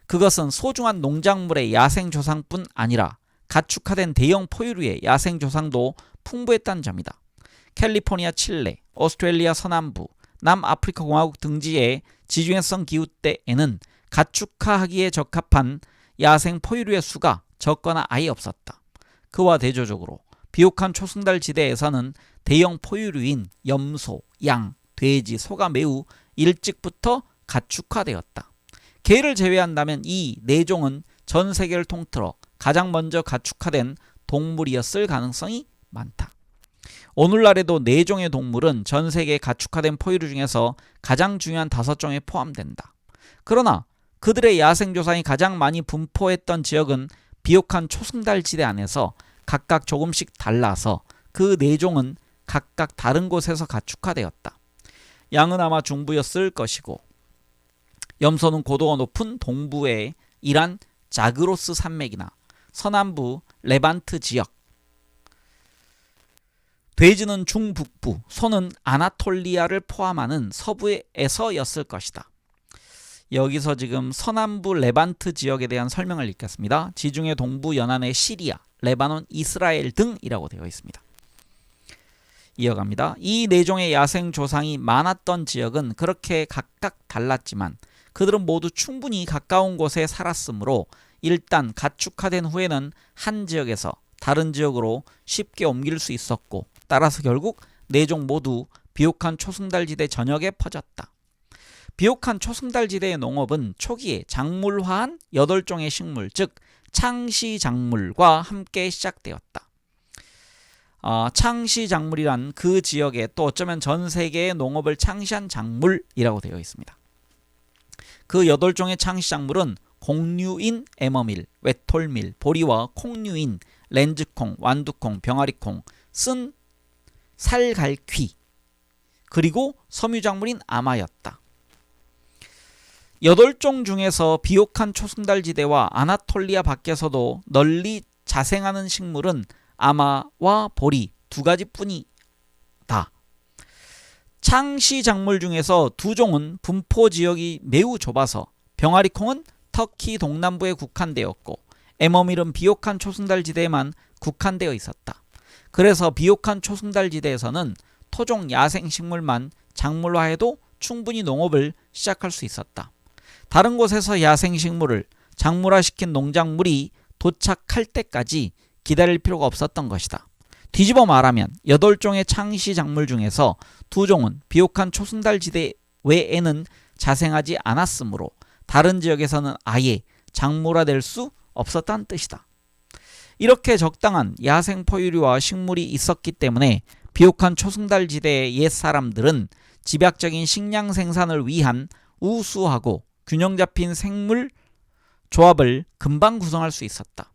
그것은 소중한 농작물의 야생조상뿐 아니라 가축화된 대형 포유류의 야생조상도 풍부했다는 점이다. 캘리포니아, 칠레, 오스트레일리아 서남부, 남아프리카 공화국 등지의 지중해성 기후대에는 가축화하기에 적합한 야생 포유류의 수가 적거나 아예 없었다. 그와 대조적으로 비옥한 초승달 지대에서는 대형 포유류인 염소, 양, 돼지, 소가 매우 일찍부터 가축화되었다. 개를 제외한다면 이 네 종은 전 세계를 통틀어 가장 먼저 가축화된 동물이었을 가능성이 많다. 오늘날에도 네 종의 동물은 전 세계에 가축화된 포유류 중에서 가장 중요한 5종에 포함된다. 그러나 그들의 야생조상이 가장 많이 분포했던 지역은 비옥한 초승달지대 안에서 각각 조금씩 달라서 그 네 종은 각각 다른 곳에서 가축화되었다. 양은 아마 중부였을 것이고 염소는 고도가 높은 동부의 이란 자그로스 산맥이나 서남부 레반트 지역, 돼지는 중북부, 소는 아나톨리아를 포함하는 서부에서였을 것이다. 여기서 지금 서남부 레반트 지역에 대한 설명을 읽겠습니다. 지중해 동부 연안의 시리아, 레바논, 이스라엘 등이라고 되어 있습니다. 이어갑니다. 이 네 종의 야생 조상이 많았던 지역은 그렇게 각각 달랐지만 그들은 모두 충분히 가까운 곳에 살았으므로 일단 가축화된 후에는 한 지역에서 다른 지역으로 쉽게 옮길 수 있었고 따라서 결국 네 종 모두 비옥한 초승달지대 전역에 퍼졌다. 비옥한 초승달지대의 농업은 초기에 작물화한 8종의 식물, 즉 창시작물과 함께 시작되었다. 창시작물이란 그 지역에 또 어쩌면 전 세계의 농업을 창시한 작물이라고 되어 있습니다. 그 8종의 창시작물은 곡류인 에머밀, 외톨밀, 보리와 콩류인 렌즈콩, 완두콩, 병아리콩, 쓴 살갈퀴, 그리고 섬유작물인 아마였다. 8종 중에서 비옥한 초승달지대와 아나톨리아 밖에서도 널리 자생하는 식물은 아마와 보리 두 가지뿐이다. 창시작물 중에서 2종은 분포 지역이 매우 좁아서 병아리콩은 터키 동남부에 국한되었고 에머밀은 비옥한 초승달지대에만 국한되어 있었다. 그래서 비옥한 초승달지대에서는 토종 야생식물만 작물화해도 충분히 농업을 시작할 수 있었다. 다른 곳에서 야생식물을 작물화시킨 농작물이 도착할 때까지 기다릴 필요가 없었던 것이다. 뒤집어 말하면 8종의 창시작물 중에서 2종은 비옥한 초승달지대 외에는 자생하지 않았으므로 다른 지역에서는 아예 작물화될 수 없었다는 뜻이다. 이렇게 적당한 야생 포유류와 식물이 있었기 때문에 비옥한 초승달지대의 옛사람들은 집약적인 식량 생산을 위한 우수하고 균형 잡힌 생물 조합을 금방 구성할 수 있었다.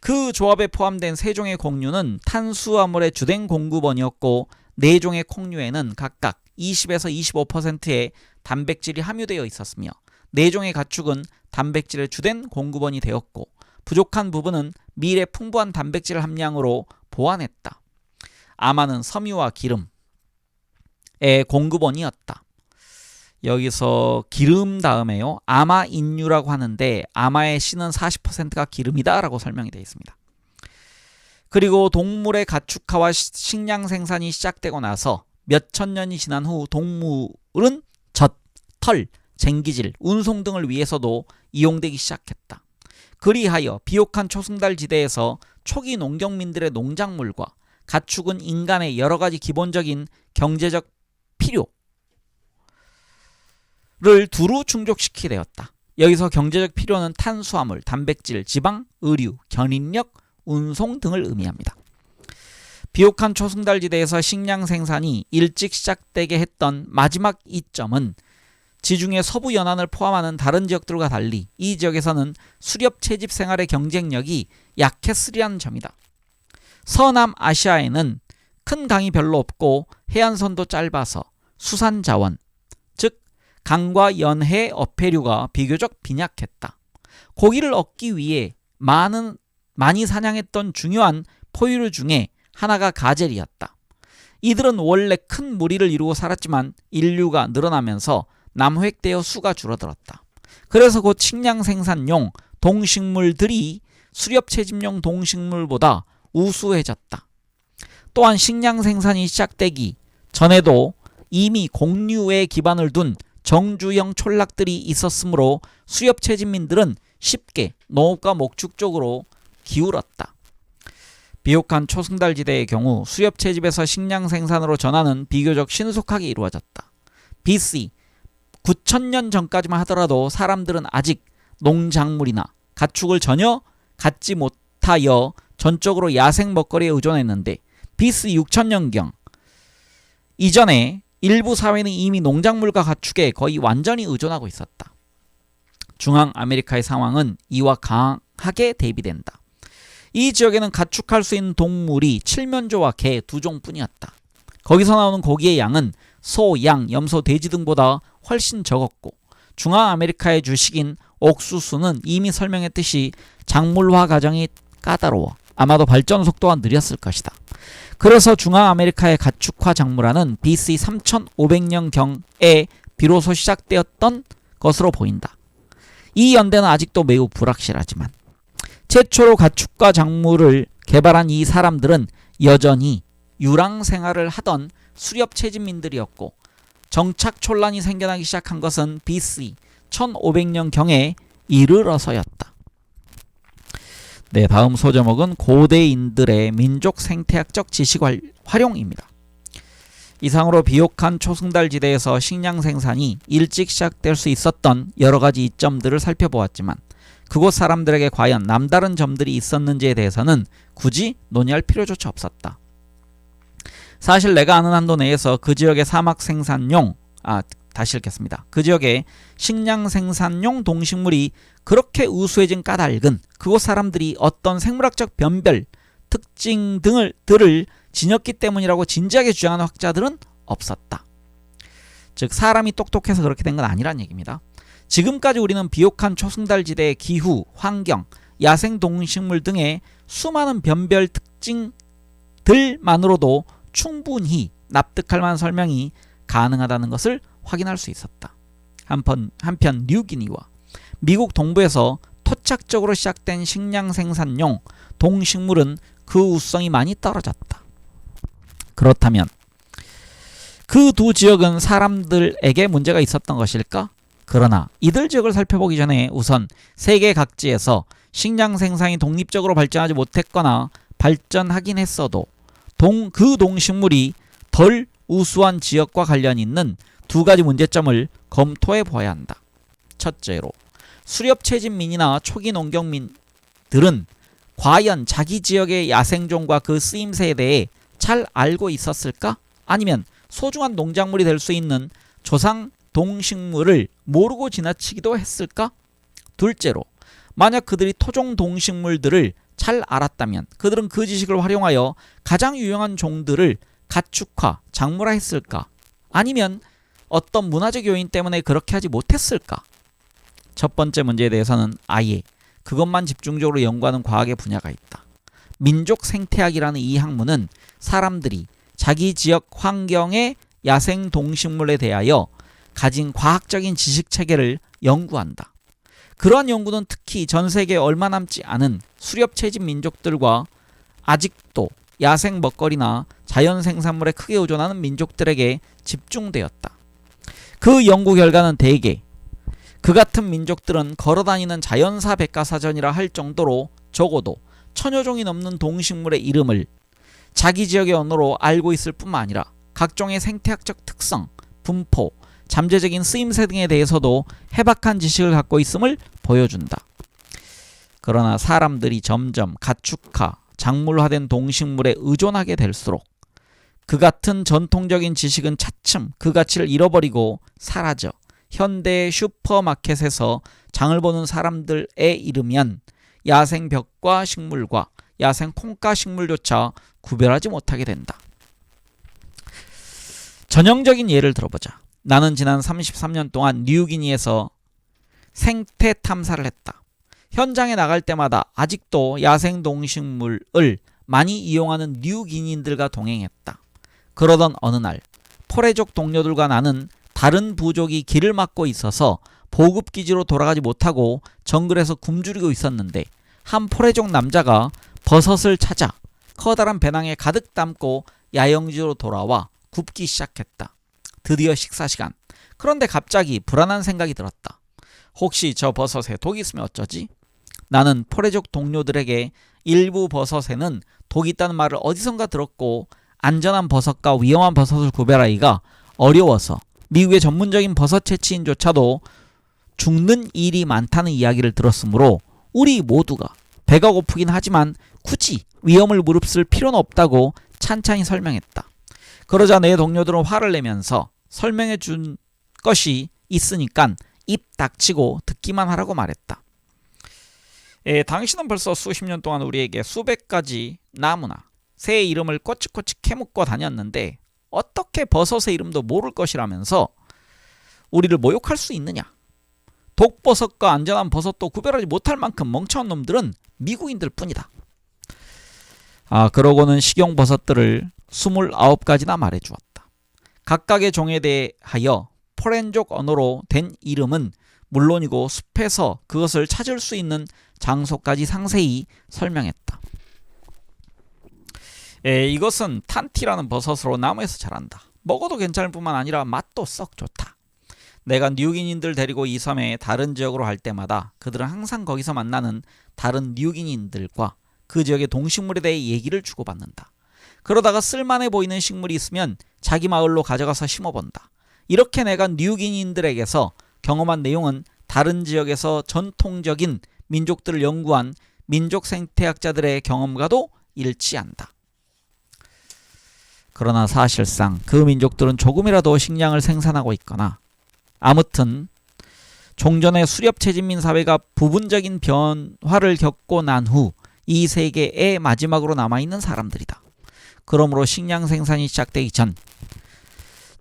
그 조합에 포함된 3종의 곡류는 탄수화물의 주된 공급원이었고 4종의 콩류에는 각각 20에서 25%의 단백질이 함유되어 있었으며 4종의 가축은 단백질의 주된 공급원이 되었고 부족한 부분은 밀의 풍부한 단백질 함량으로 보완했다. 아마는 섬유와 기름의 공급원이었다. 여기서 기름 다음에요. 아마인유라고 하는데 아마의 씨는 40%가 기름이다 라고 설명이 되어 있습니다. 그리고 동물의 가축화와 식량 생산이 시작되고 나서 몇천 년이 지난 후 동물은 젖, 털, 쟁기질, 운송 등을 위해서도 이용되기 시작했다. 그리하여 비옥한 초승달지대에서 초기 농경민들의 농작물과 가축은 인간의 여러 가지 기본적인 경제적 필요를 두루 충족시키게 되었다. 여기서 경제적 필요는 탄수화물, 단백질, 지방, 의류, 견인력, 운송 등을 의미합니다. 비옥한 초승달지대에서 식량 생산이 일찍 시작되게 했던 마지막 이점은 지중해 서부 연안을 포함하는 다른 지역들과 달리 이 지역에서는 수렵 채집 생활의 경쟁력이 약했으리라는 점이다. 서남아시아에는 큰 강이 별로 없고 해안선도 짧아서 수산 자원, 즉 강과 연해 어패류가 비교적 빈약했다. 고기를 얻기 위해 많이 사냥했던 중요한 포유류 중에 하나가 가젤이었다. 이들은 원래 큰 무리를 이루고 살았지만 인류가 늘어나면서 남획되어 수가 줄어들었다. 그래서 곧 식량 생산용 동식물들이 수렵 채집용 동식물보다 우수해졌다. 또한 식량 생산이 시작되기 전에도 이미 공류에 기반을 둔 정주형 촌락들이 있었으므로 수렵 채집민들은 쉽게 농업과 목축 쪽으로 기울었다. 비옥한 초승달지대의 경우 수렵 채집에서 식량 생산으로 전환은 비교적 신속하게 이루어졌다. BC 9000년 전까지만 하더라도 사람들은 아직 농작물이나 가축을 전혀 갖지 못하여 전적으로 야생 먹거리에 의존했는데 BC 6000년경 이전에 일부 사회는 이미 농작물과 가축에 거의 완전히 의존하고 있었다. 중앙 아메리카의 상황은 이와 강하게 대비된다. 이 지역에는 가축할 수 있는 동물이 칠면조와 개 2종뿐이었다. 거기서 나오는 고기의 양은 소, 양, 염소, 돼지 등보다 훨씬 적었고 중앙 아메리카의 주식인 옥수수는 이미 설명했듯이 작물화 과정이 까다로워 아마도 발전 속도가 느렸을 것이다. 그래서 중앙 아메리카의 가축화 작물화는 BC 3500년경에 비로소 시작되었던 것으로 보인다. 이 연대는 아직도 매우 불확실하지만 최초로 가축과 작물을 개발한 이 사람들은 여전히 유랑 생활을 하던 수렵 채집민들이었고 정착 촌란이 생겨나기 시작한 것은 BC 1500년경에 이르러서였다. 네, 다음 소제목은 고대인들의 민족 생태학적 지식 활용입니다. 이상으로 비옥한 초승달지대에서 식량 생산이 일찍 시작될 수 있었던 여러 가지 이점들을 살펴보았지만 그곳 사람들에게 과연 남다른 점들이 있었는지에 대해서는 굳이 논의할 필요조차 없었다. 사실 내가 아는 한도 내에서 그 지역의 사막 생산용 다시 읽겠습니다. 그 지역의 식량 생산용 동식물이 그렇게 우수해진 까닭은 그곳 사람들이 어떤 생물학적 변별 특징 들을 지녔기 때문이라고 진지하게 주장하는 학자들은 없었다. 즉 사람이 똑똑해서 그렇게 된 건 아니란 얘기입니다. 지금까지 우리는 비옥한 초승달지대의 기후, 환경, 야생 동식물 등의 수많은 변별 특징들만으로도 충분히 납득할 만한 설명이 가능하다는 것을 확인할 수 있었다. 한편 뉴기니와 미국 동부에서 토착적으로 시작된 식량 생산용 동식물은 그 우수성이 많이 떨어졌다. 그렇다면 그 두 지역은 사람들에게 문제가 있었던 것일까? 그러나 이들 지역을 살펴보기 전에 우선 세계 각지에서 식량 생산이 독립적으로 발전하지 못했거나 발전하긴 했어도 그 동식물이 덜 우수한 지역과 관련 있는 두 가지 문제점을 검토해 보아야 한다. 첫째로 수렵 채집민이나 초기 농경민들은 과연 자기 지역의 야생종과 그 쓰임새에 대해 잘 알고 있었을까? 아니면 소중한 농작물이 될 수 있는 조상 동식물을 모르고 지나치기도 했을까? 둘째로 만약 그들이 토종 동식물들을 잘 알았다면 그들은 그 지식을 활용하여 가장 유용한 종들을 가축화, 작물화했을까? 아니면 어떤 문화적 요인 때문에 그렇게 하지 못했을까? 첫 번째 문제에 대해서는 아예 그것만 집중적으로 연구하는 과학의 분야가 있다. 민족 생태학이라는 이 학문은 사람들이 자기 지역 환경의 야생 동식물에 대하여 가진 과학적인 지식 체계를 연구한다. 그러한 연구는 특히 전 세계에 얼마 남지 않은 수렵 채집 민족들과 아직도 야생 먹거리나 자연 생산물에 크게 의존하는 민족들에게 집중되었다. 그 연구 결과는 대개 그 같은 민족들은 걸어다니는 자연사 백과사전이라 할 정도로 적어도 천여 종이 넘는 동식물의 이름을 자기 지역의 언어로 알고 있을 뿐만 아니라 각종의 생태학적 특성, 분포, 잠재적인 쓰임새 등에 대해서도 해박한 지식을 갖고 있음을 보여준다. 그러나 사람들이 점점 가축화, 작물화된 동식물에 의존하게 될수록 그 같은 전통적인 지식은 차츰 그 가치를 잃어버리고 사라져 현대의 슈퍼마켓에서 장을 보는 사람들에 이르면 야생 벽과 식물과 야생 콩가 식물조차 구별하지 못하게 된다. 전형적인 예를 들어보자. 나는 지난 33년 동안 뉴기니에서 생태 탐사를 했다. 현장에 나갈 때마다 아직도 야생 동식물을 많이 이용하는 뉴기니인들과 동행했다. 그러던 어느 날 포레족 동료들과 나는 다른 부족이 길을 막고 있어서 보급기지로 돌아가지 못하고 정글에서 굶주리고 있었는데 한 포레족 남자가 버섯을 찾아 커다란 배낭에 가득 담고 야영지로 돌아와 굽기 시작했다. 드디어 식사 시간. 그런데 갑자기 불안한 생각이 들었다. 혹시 저 버섯에 독이 있으면 어쩌지? 나는 포레족 동료들에게 일부 버섯에는 독이 있다는 말을 어디선가 들었고 안전한 버섯과 위험한 버섯을 구별하기가 어려워서 미국의 전문적인 버섯 채취인조차도 죽는 일이 많다는 이야기를 들었으므로 우리 모두가 배가 고프긴 하지만 굳이 위험을 무릅쓸 필요는 없다고 찬찬히 설명했다. 그러자 내 동료들은 화를 내면서 설명해 준 것이 있으니까 입 닥치고 듣기만 하라고 말했다. 당신은 벌써 수십 년 동안 우리에게 수백 가지 나무나 새의 이름을 꼬치꼬치 캐묻고 다녔는데 어떻게 버섯의 이름도 모를 것이라면서 우리를 모욕할 수 있느냐? 독버섯과 안전한 버섯도 구별하지 못할 만큼 멍청한 놈들은 미국인들 뿐이다. 그러고는 식용버섯들을 29가지나 말해주었다. 각각의 종에 대하여 포렌족 언어로 된 이름은 물론이고 숲에서 그것을 찾을 수 있는 장소까지 상세히 설명했다. 이것은 탄티라는 버섯으로 나무에서 자란다. 먹어도 괜찮을 뿐만 아니라 맛도 썩 좋다. 내가 뉴기니인들 데리고 이 섬의 다른 지역으로 갈 때마다 그들은 항상 거기서 만나는 다른 뉴기니인들과 그 지역의 동식물에 대해 얘기를 주고받는다. 그러다가 쓸만해 보이는 식물이 있으면 자기 마을로 가져가서 심어본다. 이렇게 내가 뉴기니인들에게서 경험한 내용은 다른 지역에서 전통적인 민족들을 연구한 민족 생태학자들의 경험과도 일치한다. 그러나 사실상 그 민족들은 조금이라도 식량을 생산하고 있거나 아무튼 종전의 수렵체진민 사회가 부분적인 변화를 겪고 난 후 이 세계의 마지막으로 남아있는 사람들이다. 그러므로 식량 생산이 시작되기 전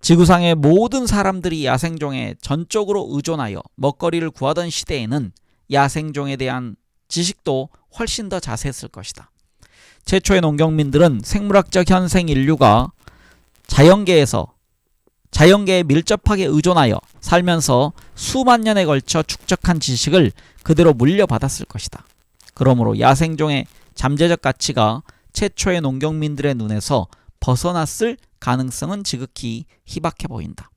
지구상의 모든 사람들이 야생종에 전적으로 의존하여 먹거리를 구하던 시대에는 야생종에 대한 지식도 훨씬 더 자세했을 것이다. 최초의 농경민들은 생물학적 현생 인류가 자연계에 밀접하게 의존하여 살면서 수만 년에 걸쳐 축적한 지식을 그대로 물려받았을 것이다. 그러므로 야생종의 잠재적 가치가 최초의 농경민들의 눈에서 벗어났을 가능성은 지극히 희박해 보인다.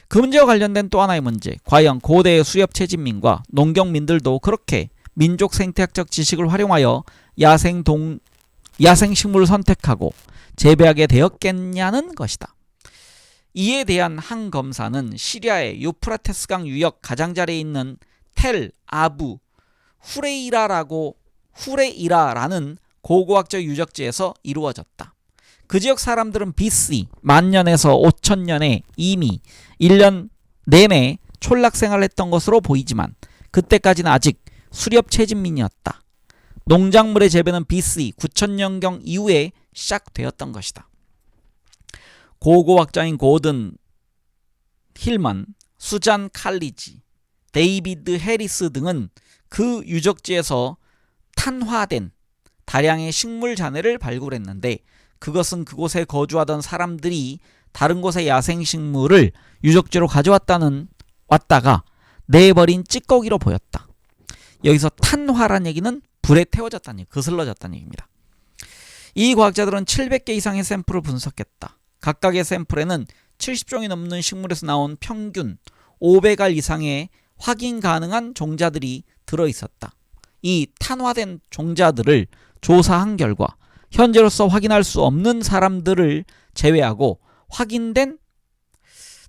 그 문제와 관련된 또 하나의 문제, 과연 고대의 수렵체진민과 농경민들도 그렇게 민족 생태학적 지식을 활용하여 야생식물을 선택하고 재배하게 되었겠냐는 것이다. 이에 대한 한 검사는 시리아의 유프라테스강 유역 가장자리에 있는 텔 아부 후레이라라는 고고학적 유적지에서 이루어졌다. 그 지역 사람들은 BC 만년에서 5천년에 이미 1년 내내 촌락생활을 했던 것으로 보이지만 그때까지는 아직 수렵체진민이었다. 농작물의 재배는 BC 9천년경 이후에 시작되었던 것이다. 고고학자인 고든 힐먼, 수잔 칼리지, 데이비드 해리스 등은 그 유적지에서 탄화된 다량의 식물 잔해를 발굴했는데 그것은 그곳에 거주하던 사람들이 다른 곳의 야생식물을 유적지로 왔다가 내버린 찌꺼기로 보였다. 여기서 탄화란 얘기는 불에 태워졌다는 얘기, 그슬러졌다는 얘기입니다. 이 과학자들은 700개 이상의 샘플을 분석했다. 각각의 샘플에는 70종이 넘는 식물에서 나온 평균 500알 이상의 확인 가능한 종자들이 들어있었다. 이 탄화된 종자들을 조사한 결과 현재로서 확인할 수 없는 사람들을 제외하고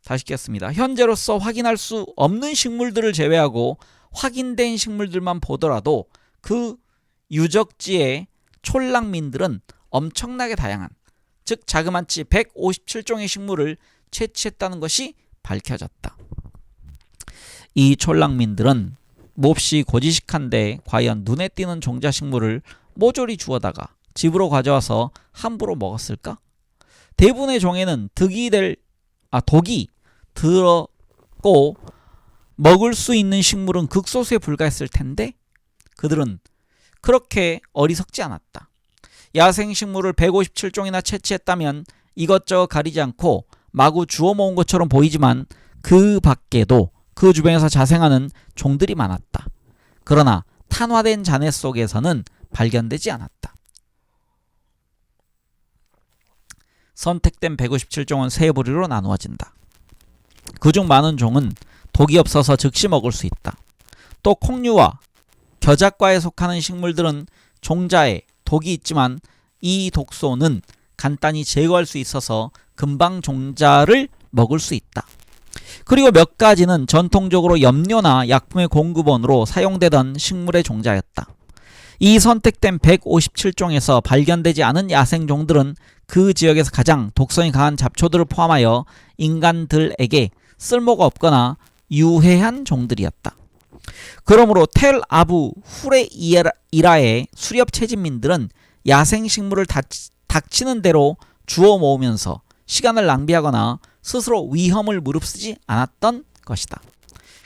다시 읽겠습니다. 현재로서 확인할 수 없는 식물들을 제외하고 확인된 식물들만 보더라도 그 유적지의 촐랑민들은 엄청나게 다양한, 즉 자그마치 157종의 식물을 채취했다는 것이 밝혀졌다. 이 촐랑민들은 몹시 고지식한데 과연 눈에 띄는 종자식물을 모조리 주워다가 집으로 가져와서 함부로 먹었을까? 대부분의 종에는 독이 들었고 먹을 수 있는 식물은 극소수에 불과했을 텐데 그들은 그렇게 어리석지 않았다. 야생식물을 157종이나 채취했다면 이것저것 가리지 않고 마구 주워 모은 것처럼 보이지만 그 밖에도 그 주변에서 자생하는 종들이 많았다. 그러나 탄화된 잔해 속에서는 발견되지 않았다. 선택된 157종은 세 부류로 나누어진다. 그중 많은 종은 독이 없어서 즉시 먹을 수 있다. 또 콩류와 겨작과에 속하는 식물들은 종자에 독이 있지만 이 독소는 간단히 제거할 수 있어서 금방 종자를 먹을 수 있다. 그리고 몇 가지는 전통적으로 염료나 약품의 공급원으로 사용되던 식물의 종자였다. 이 선택된 157종에서 발견되지 않은 야생종들은 그 지역에서 가장 독성이 강한 잡초들을 포함하여 인간들에게 쓸모가 없거나 유해한 종들이었다. 그러므로 텔 아부 후레이라의 수렵 채집민들은 야생식물을 닥치는 대로 주워 모으면서 시간을 낭비하거나 스스로 위험을 무릅쓰지 않았던 것이다.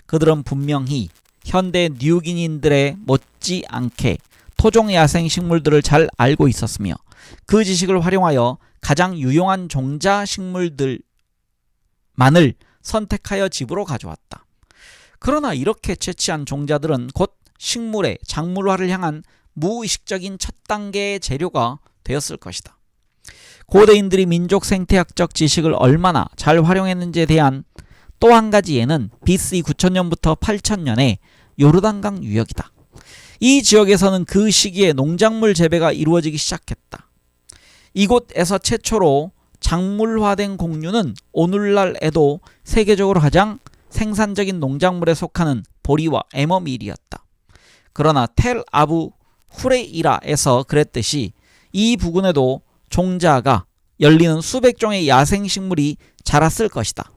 그들은 분명히 현대 뉴기닌들의 못지않게 토종 야생식물들을 잘 알고 있었으며 그 지식을 활용하여 가장 유용한 종자식물들만을 선택하여 집으로 가져왔다. 그러나 이렇게 채취한 종자들은 곧 식물의 작물화를 향한 무의식적인 첫 단계의 재료가 되었을 것이다. 고대인들이 민족 생태학적 지식을 얼마나 잘 활용했는지에 대한 또 한 가지 예는 BC 9000년부터 8000년의 요르단강 유역이다. 이 지역에서는 그 시기에 농작물 재배가 이루어지기 시작했다. 이곳에서 최초로 작물화된 곡류는 오늘날에도 세계적으로 가장 생산적인 농작물에 속하는 보리와 에머밀이었다. 그러나 텔 아부 후레이라에서 그랬듯이 이 부근에도 종자가 열리는 수백 종의 야생식물이 자랐을 것이다.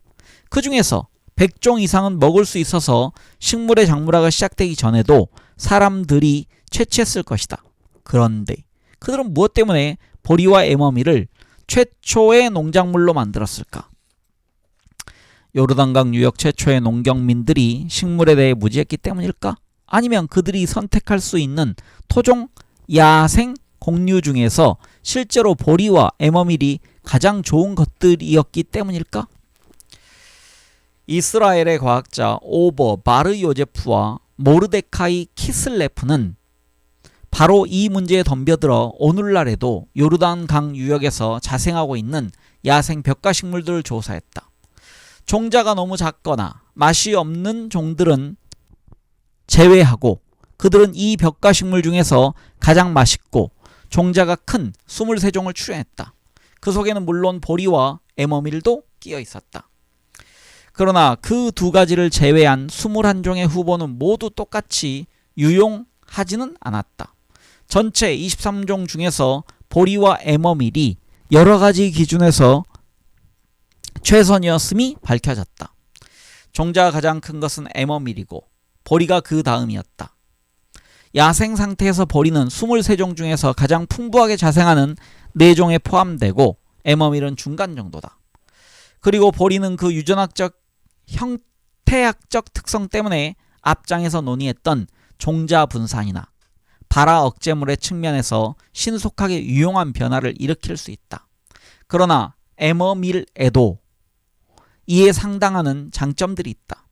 그 중에서 100종 이상은 먹을 수 있어서 식물의 작물화가 시작되기 전에도 사람들이 채취했을 것이다. 그런데 그들은 무엇 때문에 보리와 에머밀을 최초의 농작물로 만들었을까? 요르단강 유역 최초의 농경민들이 식물에 대해 무지했기 때문일까? 아니면 그들이 선택할 수 있는 토종 야생 곡류 중에서 실제로 보리와 에머밀이 가장 좋은 것들이었기 때문일까? 이스라엘의 과학자 오버 바르 요제프와 모르데카이 키슬레프는 바로 이 문제에 덤벼들어 오늘날에도 요르단강 유역에서 자생하고 있는 야생 벽가식물들을 조사했다. 종자가 너무 작거나 맛이 없는 종들은 제외하고 그들은 이 벽가식물 중에서 가장 맛있고 종자가 큰 23종을 출연했다. 그 속에는 물론 보리와 에머밀도 끼어 있었다. 그러나 그 두 가지를 제외한 21종의 후보는 모두 똑같이 유용하지는 않았다. 전체 23종 중에서 보리와 에머밀이 여러 가지 기준에서 최선이었음이 밝혀졌다. 종자가 가장 큰 것은 에머밀이고 보리가 그 다음이었다. 야생 상태에서 보리는 23종 중에서 가장 풍부하게 자생하는 4종에 포함되고 에머밀은 중간 정도다. 그리고 보리는 그 유전학적 형태학적 특성 때문에 앞장에서 논의했던 종자 분산이나 발화 억제물의 측면에서 신속하게 유용한 변화를 일으킬 수 있다. 그러나 에머밀에도 이에 상당한 장점들이 있다.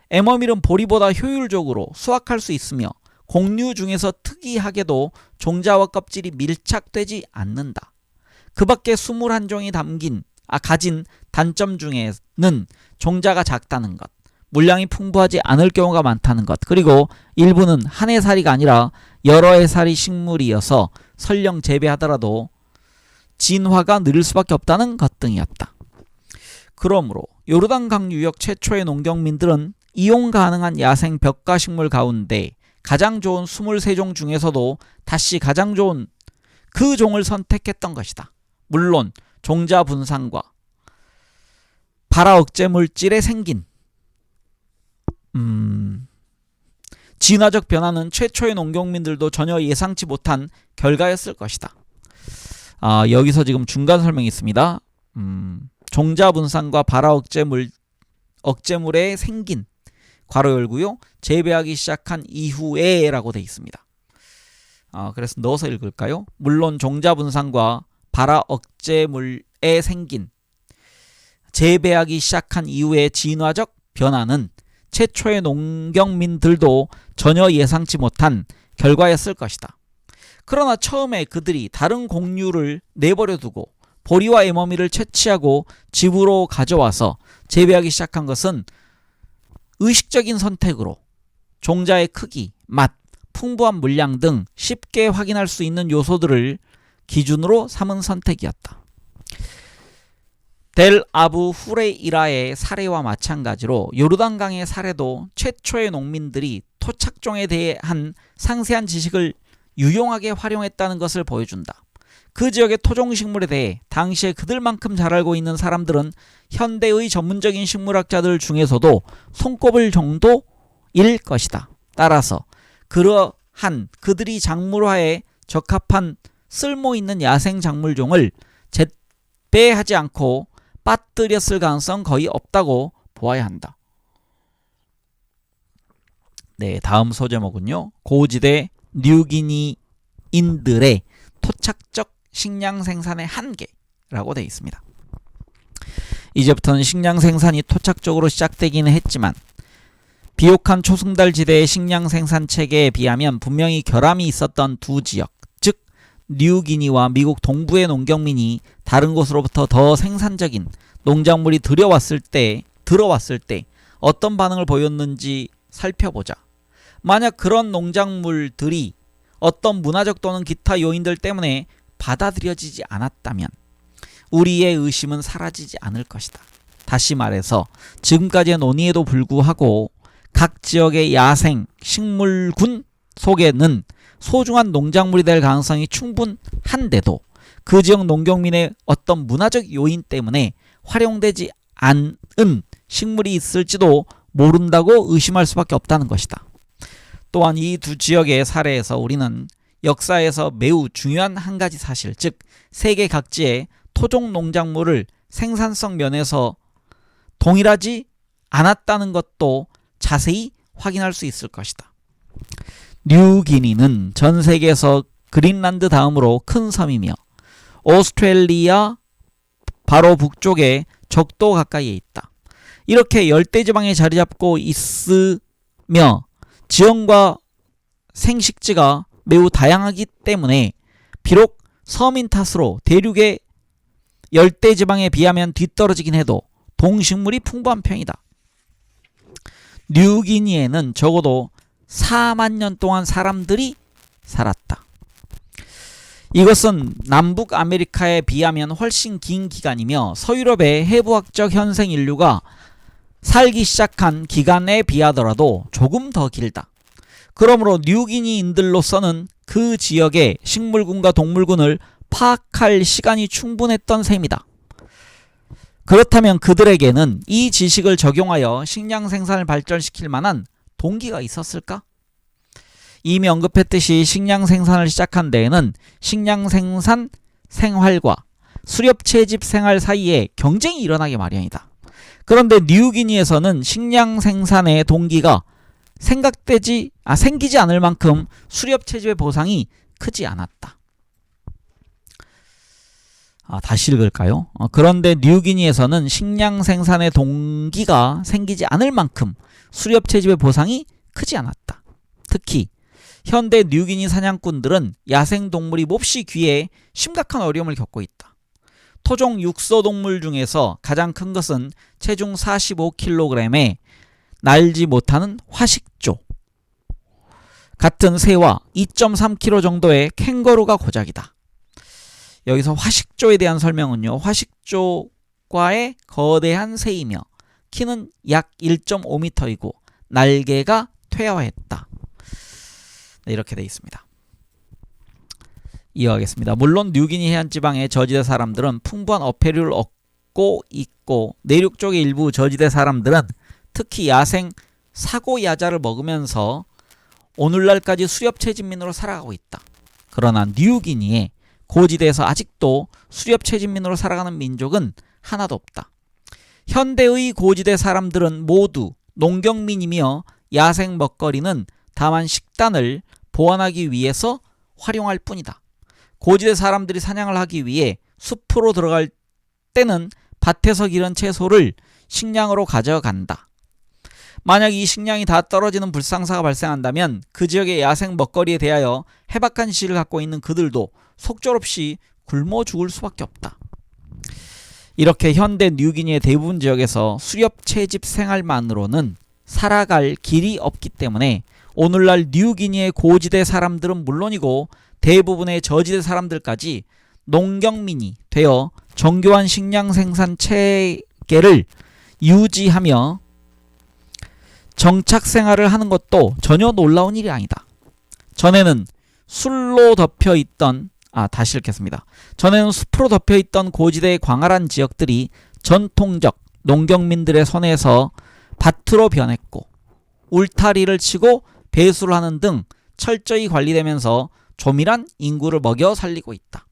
에머밀은 보리보다 효율적으로 수확할 수 있으며 곡류 중에서 특이하게도 종자와 껍질이 밀착되지 않는다. 그 밖에 21종이 가진 단점 중에는 종자가 작다는 것, 물량이 풍부하지 않을 경우가 많다는 것, 그리고 일부는 한 해살이가 아니라 여러 해살이 식물이어서 설령 재배하더라도 진화가 느릴 수밖에 없다는 것 등이었다. 그러므로 요르단강 유역 최초의 농경민들은 이용 가능한 야생 벽가식물 가운데 가장 좋은 23종 중에서도 다시 가장 좋은 그 종을 선택했던 것이다. 물론 종자 분산과 발화 억제 물질에 생긴 진화적 변화는 최초의 농경민들도 전혀 예상치 못한 결과였을 것이다. 여기서 지금 중간 설명이 있습니다. 종자 분산과 발화 억제물에 생긴 괄호 열고요. 재배하기 시작한 이후에 라고 되어 있습니다. 그래서 넣어서 읽을까요? 물론 종자 분산과 발화 억제물에 생긴 재배하기 시작한 이후의 진화적 변화는 최초의 농경민들도 전혀 예상치 못한 결과였을 것이다. 그러나 처음에 그들이 다른 곡류를 내버려 두고 보리와 에머미를 채취하고 집으로 가져와서 재배하기 시작한 것은 의식적인 선택으로 종자의 크기, 맛, 풍부한 물량 등 쉽게 확인할 수 있는 요소들을 기준으로 삼은 선택이었다. 델 아부 후레이라의 사례와 마찬가지로 요르단강의 사례도 최초의 농민들이 토착종에 대한 상세한 지식을 유용하게 활용했다는 것을 보여준다. 그 지역의 토종식물에 대해 당시에 그들만큼 잘 알고 있는 사람들은 현대의 전문적인 식물학자들 중에서도 손꼽을 정도일 것이다. 따라서 그러한 그들이 작물화에 적합한 쓸모있는 야생 작물종을 재배하지 않고 빠뜨렸을 가능성 거의 없다고 보아야 한다. 네, 다음 소제목은요. 고지대 뉴기니인들의 토착적 식량 생산의 한계라고 되어 있습니다. 이제부터는 식량 생산이 토착적으로 시작되기는 했지만 비옥한 초승달 지대의 식량 생산 체계에 비하면 분명히 결함이 있었던 두 지역, 즉 뉴기니와 미국 동부의 농경민이 다른 곳으로부터 더 생산적인 농작물이 들어왔을 때 어떤 반응을 보였는지 살펴보자. 만약 그런 농작물들이 어떤 문화적 또는 기타 요인들 때문에 받아들여지지 않았다면 우리의 의심은 사라지지 않을 것이다. 다시 말해서 지금까지의 논의에도 불구하고 각 지역의 야생 식물군 속에는 소중한 농작물이 될 가능성이 충분한데도 그 지역 농경민의 어떤 문화적 요인 때문에 활용되지 않은 식물이 있을지도 모른다고 의심할 수밖에 없다는 것이다. 또한 이 두 지역의 사례에서 우리는 역사에서 매우 중요한 한 가지 사실, 즉 세계 각지의 토종 농작물을 생산성 면에서 동일하지 않았다는 것도 자세히 확인할 수 있을 것이다. 뉴기니는 전 세계에서 그린란드 다음으로 큰 섬이며 오스트레일리아 바로 북쪽에 적도 가까이에 있다. 이렇게 열대지방에 자리잡고 있으며 지형과 생식지가 매우 다양하기 때문에 비록 섬인 탓으로 대륙의 열대지방에 비하면 뒤떨어지긴 해도 동식물이 풍부한 편이다. 뉴기니에는 적어도 4만 년 동안 사람들이 살았다. 이것은 남북 아메리카에 비하면 훨씬 긴 기간이며 서유럽의 해부학적 현생 인류가 살기 시작한 기간에 비하더라도 조금 더 길다. 그러므로 뉴기니인들로서는 그 지역의 식물군과 동물군을 파악할 시간이 충분했던 셈이다. 그렇다면 그들에게는 이 지식을 적용하여 식량 생산을 발전시킬 만한 동기가 있었을까? 이미 언급했듯이 식량 생산을 시작한 데에는 식량 생산 생활과 수렵 채집 생활 사이에 경쟁이 일어나기 마련이다. 그런데 뉴기니에서는 식량 생산의 동기가 생기지 않을 만큼 수렵 채집의 보상이 크지 않았다. 다시 읽을까요? 그런데 뉴기니에서는 식량 생산의 동기가 생기지 않을 만큼 수렵 채집의 보상이 크지 않았다. 특히 현대 뉴기니 사냥꾼들은 야생동물이 몹시 귀에 심각한 어려움을 겪고 있다. 토종 육서동물 중에서 가장 큰 것은 체중 45kg에 날지 못하는 화식조 같은 새와 2.3kg 정도의 캥거루가 고작이다. 여기서 화식조에 대한 설명은요. 화식조과의 거대한 새이며 키는 약 1.5m이고 날개가 퇴화했다. 네, 이렇게 되어 있습니다. 이어가겠습니다. 물론 뉴기니 해안지방의 저지대 사람들은 풍부한 어패류를 얻고 있고 내륙 쪽의 일부 저지대 사람들은 특히 야생 사고야자를 먹으면서 오늘날까지 수렵채집민으로 살아가고 있다. 그러나 뉴기니의 고지대에서 아직도 수렵채집민으로 살아가는 민족은 하나도 없다. 현대의 고지대 사람들은 모두 농경민이며 야생 먹거리는 다만 식단을 보완하기 위해서 활용할 뿐이다. 고지대 사람들이 사냥을 하기 위해 숲으로 들어갈 때는 밭에서 기른 채소를 식량으로 가져간다. 만약 이 식량이 다 떨어지는 불상사가 발생한다면 그 지역의 야생 먹거리에 대하여 해박한 지식을 갖고 있는 그들도 속절없이 굶어 죽을 수밖에 없다. 이렇게 현대 뉴기니의 대부분 지역에서 수렵 채집 생활만으로는 살아갈 길이 없기 때문에 오늘날 뉴기니의 고지대 사람들은 물론이고 대부분의 저지대 사람들까지 농경민이 되어 정교한 식량 생산 체계를 유지하며 정착 생활을 하는 것도 전혀 놀라운 일이 아니다. 전에는 술로 덮여있던 다시 읽겠습니다. 전에는 숲으로 덮여있던 고지대의 광활한 지역들이 전통적 농경민들의 손에서 밭으로 변했고 울타리를 치고 배수를 하는 등 철저히 관리되면서 조밀한 인구를 먹여 살리고 있다.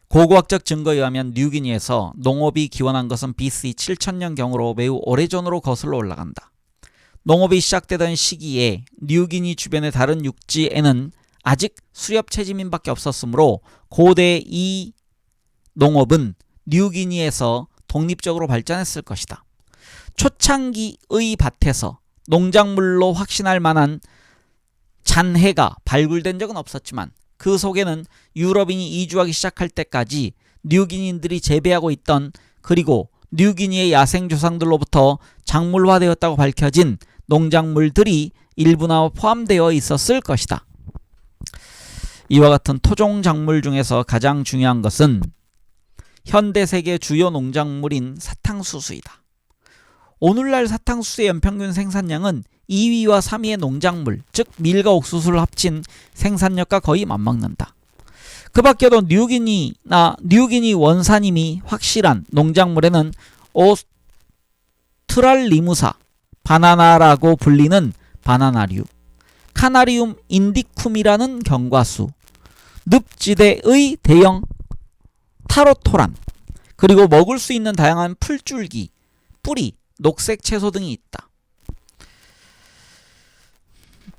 고고학적 증거에 의하면 뉴기니에서 농업이 기원한 것은 BC 7000년경으로 매우 오래전으로 거슬러 올라간다. 농업이 시작되던 시기에 뉴기니 주변의 다른 육지에는 아직 수렵채집민밖에 없었으므로 고대 이 농업은 뉴기니에서 독립적으로 발전했을 것이다. 초창기의 밭에서 농작물로 확신할 만한 잔해가 발굴된 적은 없었지만 그 속에는 유럽인이 이주하기 시작할 때까지 뉴기니인들이 재배하고 있던 그리고 뉴기니의 야생 조상들로부터 작물화되었다고 밝혀진 농작물들이 일부나 포함되어 있었을 것이다. 이와 같은 토종 작물 중에서 가장 중요한 것은 현대 세계 주요 농작물인 사탕수수이다. 오늘날 사탕수수의 연평균 생산량은 2위와 3위의 농작물, 즉 밀과 옥수수를 합친 생산력과 거의 맞먹는다. 그 밖에도 뉴기니 원산임이 확실한 농작물에는 오스트랄리무사, 바나나라고 불리는 바나나류, 카나리움 인디쿰이라는 경과수, 늪지대의 대형 타로토란, 그리고 먹을 수 있는 다양한 풀줄기, 뿌리, 녹색 채소 등이 있다.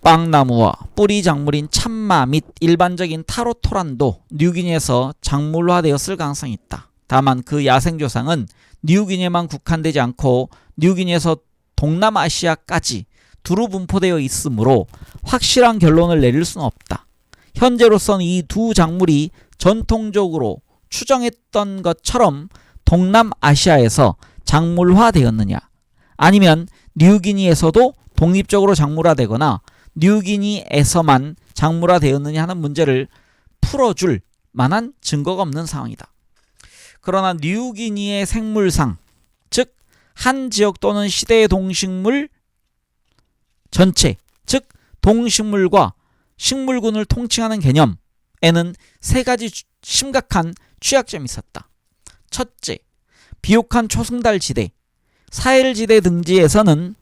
빵나무와 뿌리 작물인 참마 및 일반적인 타로토란도 뉴기니에서 작물화되었을 가능성이 있다. 다만 그 야생조상은 뉴기니에만 국한되지 않고 뉴기니에서 동남아시아까지 두루 분포되어 있으므로 확실한 결론을 내릴 수는 없다. 현재로서는 이 두 작물이 전통적으로 추정했던 것처럼 동남아시아에서 작물화되었느냐, 아니면 뉴기니에서도 독립적으로 작물화되거나 뉴기니에서만 작물화되었느냐 하는 문제를 풀어줄 만한 증거가 없는 상황이다. 그러나 뉴기니의 생물상, 즉 한 지역 또는 시대의 동식물 전체, 즉 동식물과 식물군을 통칭하는 개념에는 세 가지 심각한 취약점이 있었다. 첫째, 비옥한 초승달 지대, 사헬지대 등지에서는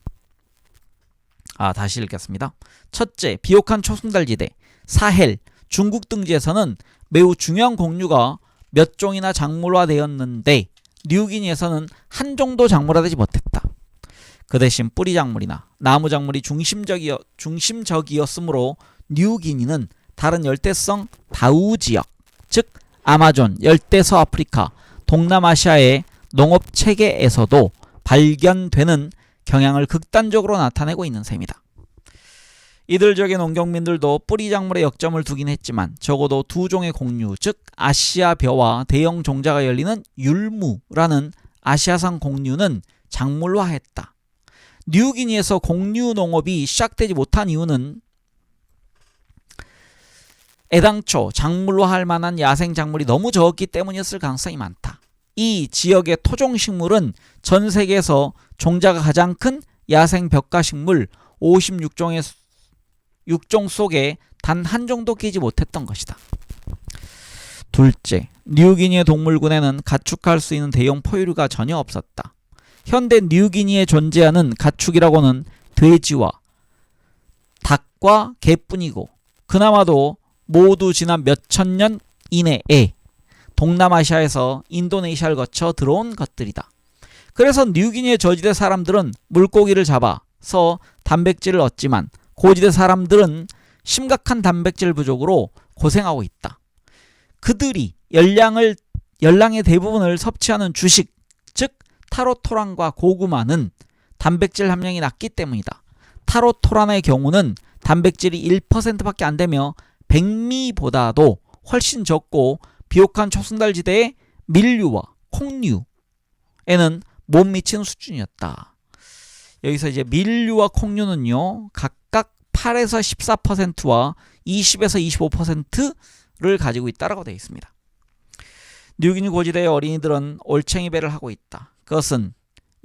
다시 읽겠습니다. 첫째, 비옥한 초승달 지대, 사헬, 중국 등지에서는 매우 중요한 곡류가 몇 종이나 작물화되었는데 뉴기니에서는 한 종도 작물화되지 못했다. 그 대신 뿌리 작물이나 나무 작물이 중심적이었으므로 뉴기니는 다른 열대성 다우 지역, 즉 아마존, 열대서 아프리카, 동남아시아의 농업 체계에서도 발견되는 경향을 극단적으로 나타내고 있는 셈이다. 이들 지역의 농경민들도 뿌리 작물에 역점을 두긴 했지만 적어도 두 종의 곡류, 즉 아시아 벼와 대형 종자가 열리는 율무라는 아시아산 곡류는 작물화했다. 뉴기니에서 공유 농업이 시작되지 못한 이유는 애당초 작물화할 만한 야생 작물이 너무 적었기 때문이었을 가능성이 많다. 이 지역의 토종식물은 전 세계에서 종자가 가장 큰 야생 벽가식물 56종의 6종 속에 단 한 종도 끼지 못했던 것이다. 둘째, 뉴기니의 동물군에는 가축할 수 있는 대형 포유류가 전혀 없었다. 현대 뉴기니에 존재하는 가축이라고는 돼지와 닭과 개뿐이고 그나마도 모두 지난 몇천 년 이내에 동남아시아에서 인도네시아를 거쳐 들어온 것들이다. 그래서 뉴기니의 저지대 사람들은 물고기를 잡아서 단백질을 얻지만 고지대 사람들은 심각한 단백질 부족으로 고생하고 있다. 그들이 열량의 대부분을 섭취하는 주식, 즉 타로토란과 고구마는 단백질 함량이 낮기 때문이다. 타로토란의 경우는 단백질이 1%밖에 안 되며 백미보다도 훨씬 적고 비옥한 초승달지대의 밀류와 콩류에는 못 미치는 수준이었다. 여기서 이제 밀류와 콩류는요 각각 8에서 14%와 20에서 25%를 가지고 있다라고 되어 있습니다. 뉴기니 고지대의 어린이들은 올챙이배를 하고 있다. 그것은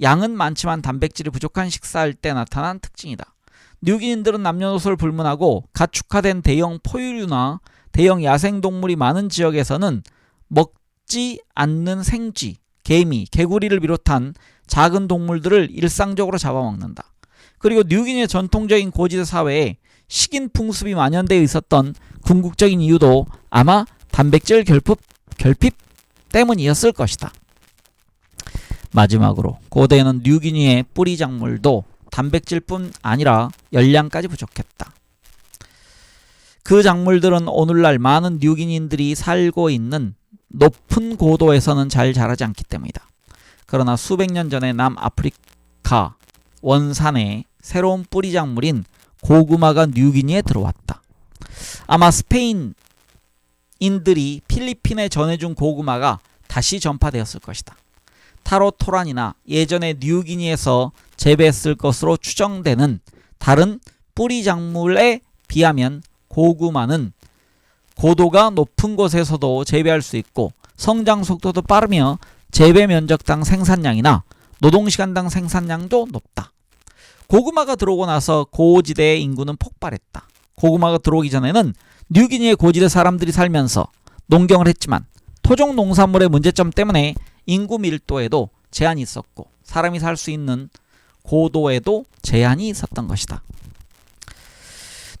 양은 많지만 단백질이 부족한 식사할 때 나타난 특징이다. 뉴기니인들은 남녀노소를 불문하고 가축화된 대형 포유류나 대형 야생동물이 많은 지역에서는 먹지 않는 생쥐, 개미, 개구리를 비롯한 작은 동물들을 일상적으로 잡아먹는다. 그리고 뉴기니의 전통적인 고지대 사회에 식인 풍습이 만연되어 있었던 궁극적인 이유도 아마 단백질 결핍 때문이었을 것이다. 마지막으로 고대에는 뉴기니의 뿌리 작물도 단백질뿐 아니라 열량까지 부족했다. 그 작물들은 오늘날 많은 뉴기니인들이 살고 있는 높은 고도에서는 잘 자라지 않기 때문이다. 그러나 수백 년 전에 남아프리카 원산에 새로운 뿌리 작물인 고구마가 뉴기니에 들어왔다. 아마 스페인인들이 필리핀에 전해준 고구마가 다시 전파되었을 것이다. 타로토란이나 예전에 뉴기니에서 재배했을 것으로 추정되는 다른 뿌리 작물에 비하면 고구마는 고도가 높은 곳에서도 재배할 수 있고 성장 속도도 빠르며 재배 면적당 생산량이나 노동시간당 생산량도 높다. 고구마가 들어오고 나서 고지대의 인구는 폭발했다. 고구마가 들어오기 전에는 뉴기니의 고지대 사람들이 살면서 농경을 했지만 토종 농산물의 문제점 때문에 인구 밀도에도 제한이 있었고 사람이 살 수 있는 고도에도 제한이 있었던 것이다.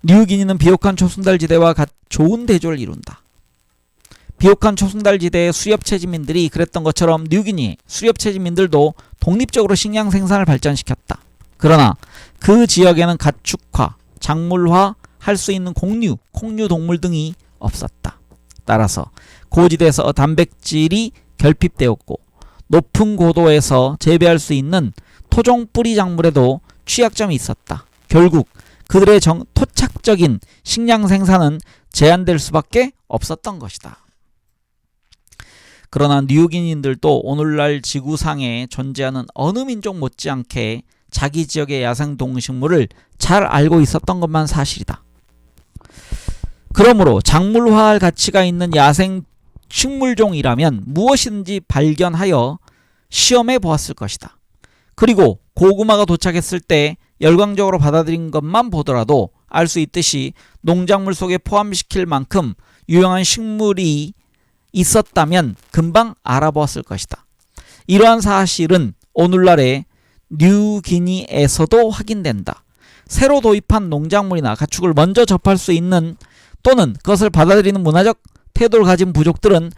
뉴기니는 비옥한 초승달지대와 좋은 대조를 이룬다. 비옥한 초승달지대의 수렵체지민들이 그랬던 것처럼 뉴기니의 수렵체지민들도 독립적으로 식량 생산을 발전시켰다. 그러나 그 지역에는 가축화, 작물화 할 수 있는 콩류 동물 등이 없었다. 따라서 고지대에서 단백질이 결핍되었고 높은 고도에서 재배할 수 있는 토종 뿌리 작물에도 취약점이 있었다. 결국 그들의 토착적인 식량 생산은 제한될 수밖에 없었던 것이다. 그러나 뉴기니인들도 오늘날 지구상에 존재하는 어느 민족 못지않게 자기 지역의 야생 동식물을 잘 알고 있었던 것만 사실이다. 그러므로 작물화할 가치가 있는 야생 식물종이라면 무엇이든지 발견하여 시험해 보았을 것이다. 그리고 고구마가 도착했을 때 열광적으로 받아들인 것만 보더라도 알 수 있듯이 농작물 속에 포함시킬 만큼 유용한 식물이 있었다면 금방 알아보았을 것이다. 이러한 사실은 오늘날의 뉴기니에서도 확인된다. 새로 도입한 농작물이나 가축을 먼저 접할 수 있는 또는 그것을 받아들이는 문화적 태도를 가진 부족들은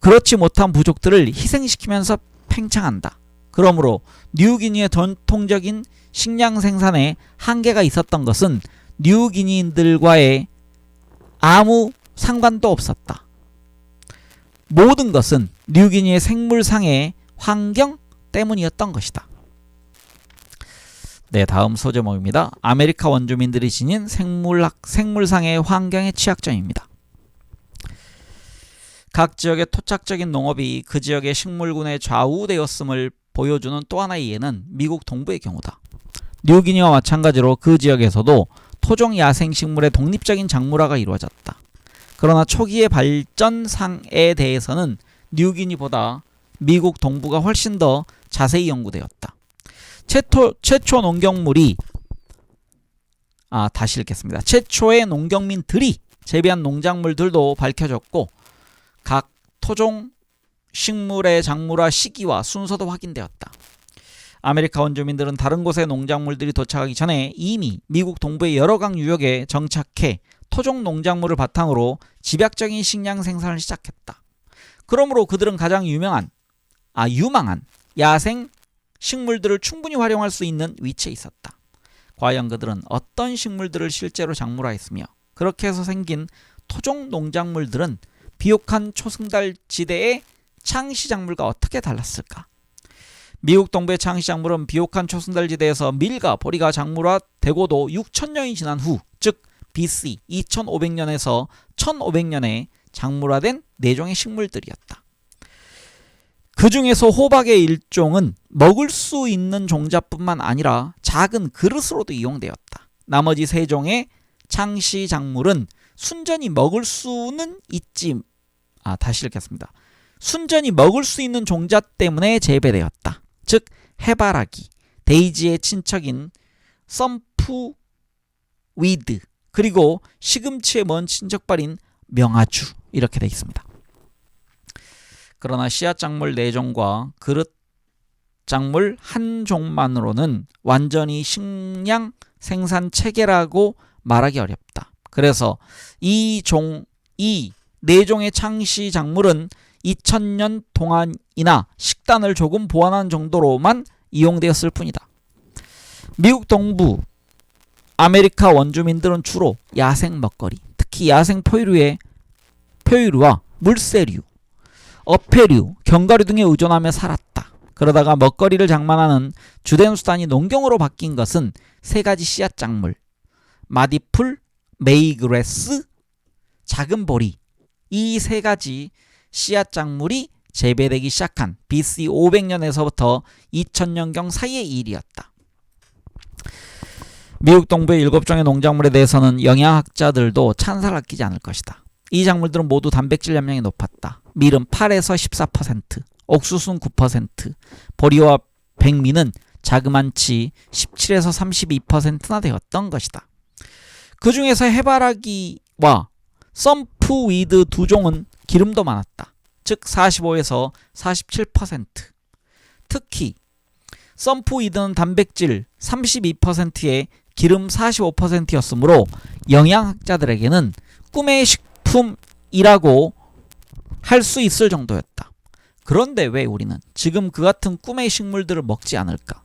그렇지 못한 부족들을 희생시키면서 팽창한다. 그러므로 뉴기니의 전통적인 식량 생산에 한계가 있었던 것은 뉴기니인들과의 아무 상관도 없었다. 모든 것은 뉴기니의 생물상의 환경 때문이었던 것이다. 네, 다음 소제목입니다. 아메리카 원주민들이 지닌 생물상의 환경의 취약점입니다. 각 지역의 토착적인 농업이 그 지역의 식물군에 좌우되었음을 보여주는 또 하나의 예는 미국 동부의 경우다. 뉴기니와 마찬가지로 그 지역에서도 토종 야생식물의 독립적인 작물화가 이루어졌다. 그러나 초기의 발전상에 대해서는 뉴기니보다 미국 동부가 훨씬 더 자세히 연구되었다. 최초 농경물이 다시 읽겠습니다. 최초의 농경민들이 재배한 농작물들도 밝혀졌고 각 토종 식물의 작물화 시기와 순서도 확인되었다. 아메리카 원주민들은 다른 곳의 농작물들이 도착하기 전에 이미 미국 동부의 여러 강 유역에 정착해 토종 농작물을 바탕으로 집약적인 식량 생산을 시작했다. 그러므로 그들은 가장 유망한 야생 식물들을 충분히 활용할 수 있는 위치에 있었다. 과연 그들은 어떤 식물들을 실제로 작물화했으며 그렇게 해서 생긴 토종 농작물들은 비옥한 초승달 지대의 창시작물과 어떻게 달랐을까? 미국 동부의 창시작물은 비옥한 초승달 지대에서 밀과 보리가 작물화되고도 6,000년이 지난 후, 즉 BC 2500년에서 1500년에 작물화된 4종의 식물들이었다. 그 중에서 호박의 일종은 먹을 수 있는 종자뿐만 아니라 작은 그릇으로도 이용되었다. 나머지 3종의 창시작물은 순전히 먹을 수는 있지 다시 읽겠습니다. 순전히 먹을 수 있는 종자 때문에 재배되었다. 즉 해바라기, 데이지의 친척인 썸프위드, 그리고 시금치의 먼 친척발인 명아주, 이렇게 되어 있습니다. 그러나 씨앗작물 4종과 그릇작물 1종만으로는 완전히 식량 생산 체계라고 말하기 어렵다. 그래서 이 4종의 창시작물은 2000년 동안이나 식단을 조금 보완한 정도로만 이용되었을 뿐이다. 미국 동부 아메리카 원주민들은 주로 야생 먹거리, 특히 야생 포유류와 물새류, 어패류, 견과류 등에 의존하며 살았다. 그러다가 먹거리를 장만하는 주된 수단이 농경으로 바뀐 것은 3가지 씨앗작물, 마디풀, 메이그래스, 작은 보리, 이 3가지 씨앗작물이 재배되기 시작한 BC 500년에서부터 2000년경 사이의 일이었다. 미국 동부의 7종의 농작물에 대해서는 영양학자들도 찬사를 아끼지 않을 것이다. 이 작물들은 모두 단백질 함량이 높았다. 밀은 8에서 14%, 옥수수는 9%, 보리와 백미는 자그만치 17에서 32%나 되었던 것이다. 그 중에서 해바라기와 썸프위드 2종은 기름도 많았다. 즉 45에서 47%. 특히 썸프위드는 단백질 32%에 기름 45%였으므로 영양학자들에게는 꿈의 식품이라고 할 수 있을 정도였다. 그런데 왜 우리는 지금 그 같은 꿈의 식물들을 먹지 않을까?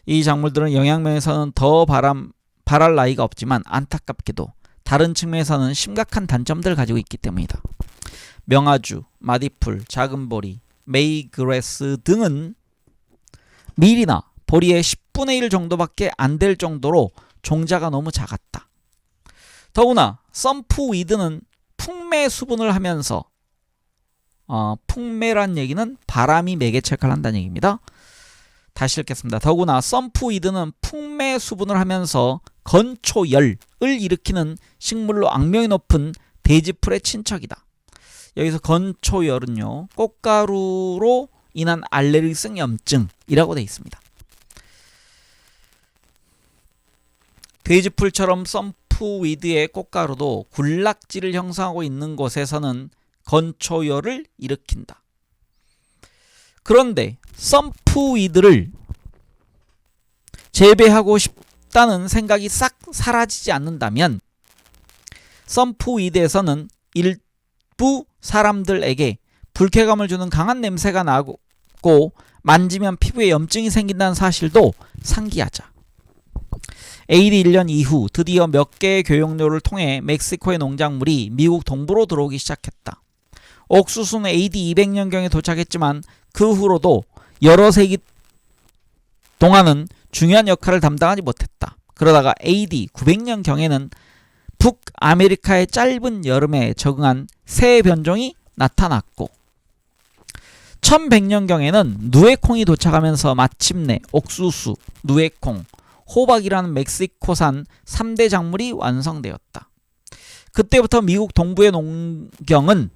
이 작물들은 영양면에서는 더 바랄 나위가 없지만 안타깝게도 다른 측면에서는 심각한 단점들을 가지고 있기 때문이다. 명아주, 마디풀, 작은 보리, 메이그래스 등은 밀이나 보리의 10분의 1 정도밖에 안 될 정도로 종자가 너무 작았다. 더구나 썸프위드는 풍매 수분을 하면서 풍매란 얘기는 바람이 매개체 역할을 한다는 얘기입니다. 다시 읽겠습니다. 더구나 썸프위드는 풍매 수분을 하면서 건초열을 일으키는 식물로 악명이 높은 데이지풀의 친척이다. 여기서 건초열은요, 꽃가루로 인한 알레르기성 염증이라고 되어 있습니다. 데이지풀처럼 썸프위드의 꽃가루도 군락지를 형성하고 있는 곳에서는 건초열을 일으킨다. 그런데 썸프위드를 재배하고 싶다는 생각이 싹 사라지지 않는다면 썸프위드에서는 일부 사람들에게 불쾌감을 주는 강한 냄새가 나고 만지면 피부에 염증이 생긴다는 사실도 상기하자. AD 1년 이후 드디어 몇 개의 교역로를 통해 멕시코의 농작물이 미국 동부로 들어오기 시작했다. 옥수수는 AD 200년경에 도착했지만 그 후로도 여러 세기 동안은 중요한 역할을 담당하지 못했다. 그러다가 AD 900년경에는 북아메리카의 짧은 여름에 적응한 새 변종이 나타났고 (1100년경에는) 누에콩이 도착하면서 마침내 옥수수, 누에콩, 호박이라는 멕시코산 3대 작물이 완성되었다. 그때부터 미국 동부의 농경은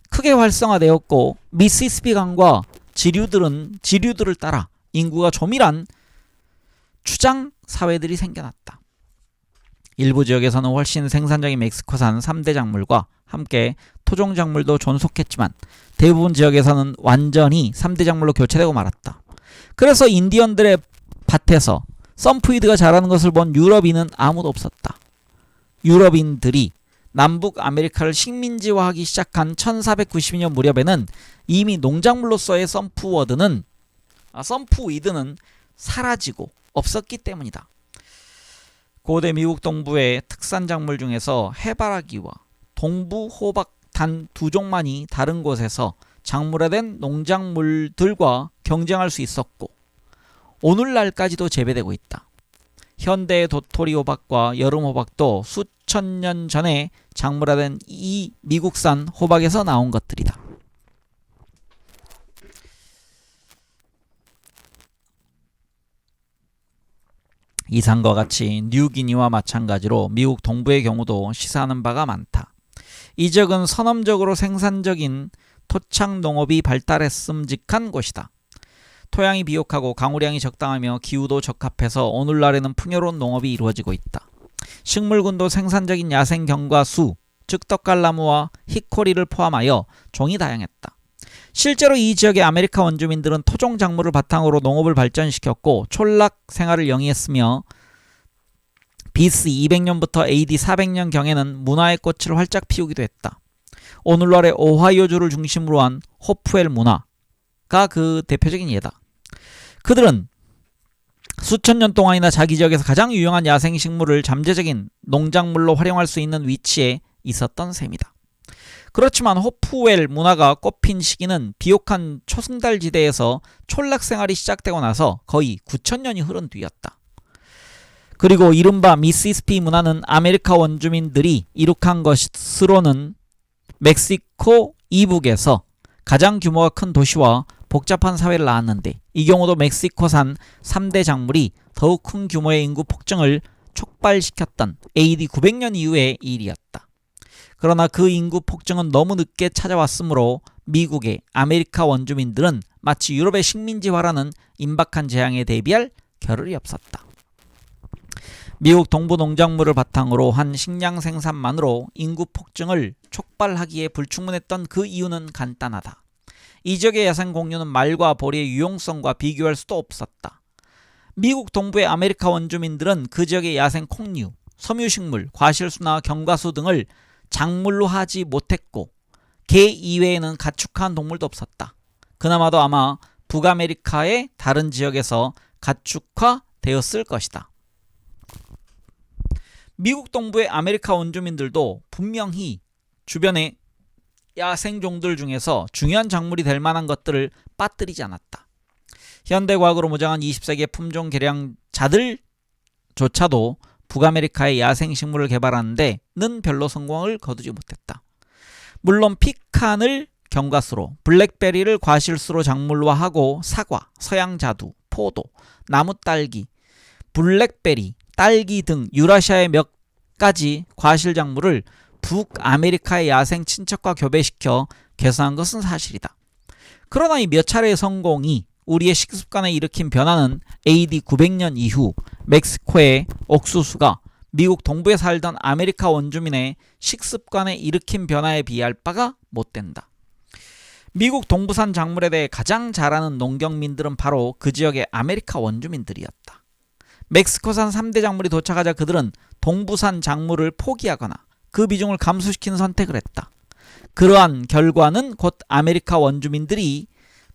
크게 활성화되었고 미시시피 강과 지류들을 따라 인구가 조밀한 추장 사회들이 생겨났다. 일부 지역에서는 훨씬 생산적인 멕시코산 3대 작물과 함께 토종 작물도 존속했지만 대부분 지역에서는 완전히 3대 작물로 교체되고 말았다. 그래서 인디언들의 밭에서 썬푸이드가 자라는 것을 본 유럽인은 아무도 없었다. 유럽인들이 남북 아메리카를 식민지화하기 시작한 1492년 무렵에는 이미 농작물로서의 썬푸위드는 사라지고 없었기 때문이다. 고대 미국 동부의 특산 작물 중에서 해바라기와 동부 호박 단 두 종만이 다른 곳에서 작물화된 농작물들과 경쟁할 수 있었고 오늘날까지도 재배되고 있다. 현대의 도토리 호박과 여름 호박도 수천 년 전에 작물화된 이 미국산 호박에서 나온 것들이다. 이상과 같이 뉴기니와 마찬가지로 미국 동부의 경우도 시사하는 바가 많다. 이 지역은 선험적으로 생산적인 토착 농업이 발달했음직한 곳이다. 토양이 비옥하고 강우량이 적당하며 기후도 적합해서 오늘날에는 풍요로운 농업이 이루어지고 있다. 식물군도 생산적인 야생 경과수, 즉 떡갈나무와 히코리를 포함하여 종이 다양했다. 실제로 이 지역의 아메리카 원주민들은 토종 작물을 바탕으로 농업을 발전시켰고 촌락 생활을 영위했으며 BC 200년부터 AD 400년경에는 문화의 꽃을 활짝 피우기도 했다. 오늘날의 오하이오주를 중심으로 한 호프웰 문화가 그 대표적인 예다. 그들은 수천 년 동안이나 자기 지역에서 가장 유용한 야생식물을 잠재적인 농작물로 활용할 수 있는 위치에 있었던 셈이다. 그렇지만 호프웰 문화가 꽃핀 시기는 비옥한 초승달 지대에서 촌락 생활이 시작되고 나서 거의 9,000년이 흐른 뒤였다. 그리고 이른바 미시시피 문화는 아메리카 원주민들이 이룩한 것으로는 멕시코 이북에서 가장 규모가 큰 도시와 복잡한 사회를 낳았는데 이 경우도 멕시코산 3대 작물이 더욱 큰 규모의 인구 폭증을 촉발시켰던 AD 900년 이후의 일이었다. 그러나 그 인구 폭증은 너무 늦게 찾아왔으므로 미국의 아메리카 원주민들은 마치 유럽의 식민지화라는 임박한 재앙에 대비할 겨를이 없었다. 미국 동부 농작물을 바탕으로 한 식량 생산만으로 인구 폭증을 촉발하기에 불충분했던 그 이유는 간단하다. 이 지역의 야생 공유는 말과 보리의 유용성과 비교할 수도 없었다. 미국 동부의 아메리카 원주민들은 그 지역의 야생 콩류, 섬유식물, 과실수나 경과수 등을 작물로 하지 못했고 개 이외에는 가축화한 동물도 없었다. 그나마도 아마 북아메리카의 다른 지역에서 가축화되었을 것이다. 미국 동부의 아메리카 원주민들도 분명히 주변의 야생종들 중에서 중요한 작물이 될 만한 것들을 빠뜨리지 않았다. 현대과학으로 무장한 20세기의 품종 개량자들조차도 북아메리카의 야생식물을 개발하는 데는 별로 성공을 거두지 못했다. 물론 피칸을 경과수로, 블랙베리를 과실수로 작물화하고 사과, 서양자두, 포도, 나무딸기, 블랙베리, 딸기 등 유라시아의 몇 가지 과실작물을 북아메리카의 야생 친척과 교배시켜 개선한 것은 사실이다. 그러나 이 몇 차례의 성공이 우리의 식습관에 일으킨 변화는 AD 900년 이후 멕시코의 옥수수가 미국 동부에 살던 아메리카 원주민의 식습관에 일으킨 변화에 비할 바가 못된다. 미국 동부산 작물에 대해 가장 잘 아는 농경민들은 바로 그 지역의 아메리카 원주민들이었다. 멕시코산 3대 작물이 도착하자 그들은 동부산 작물을 포기하거나 그 비중을 감소시키는 선택을 했다. 그러한 결과는 곧 아메리카 원주민들이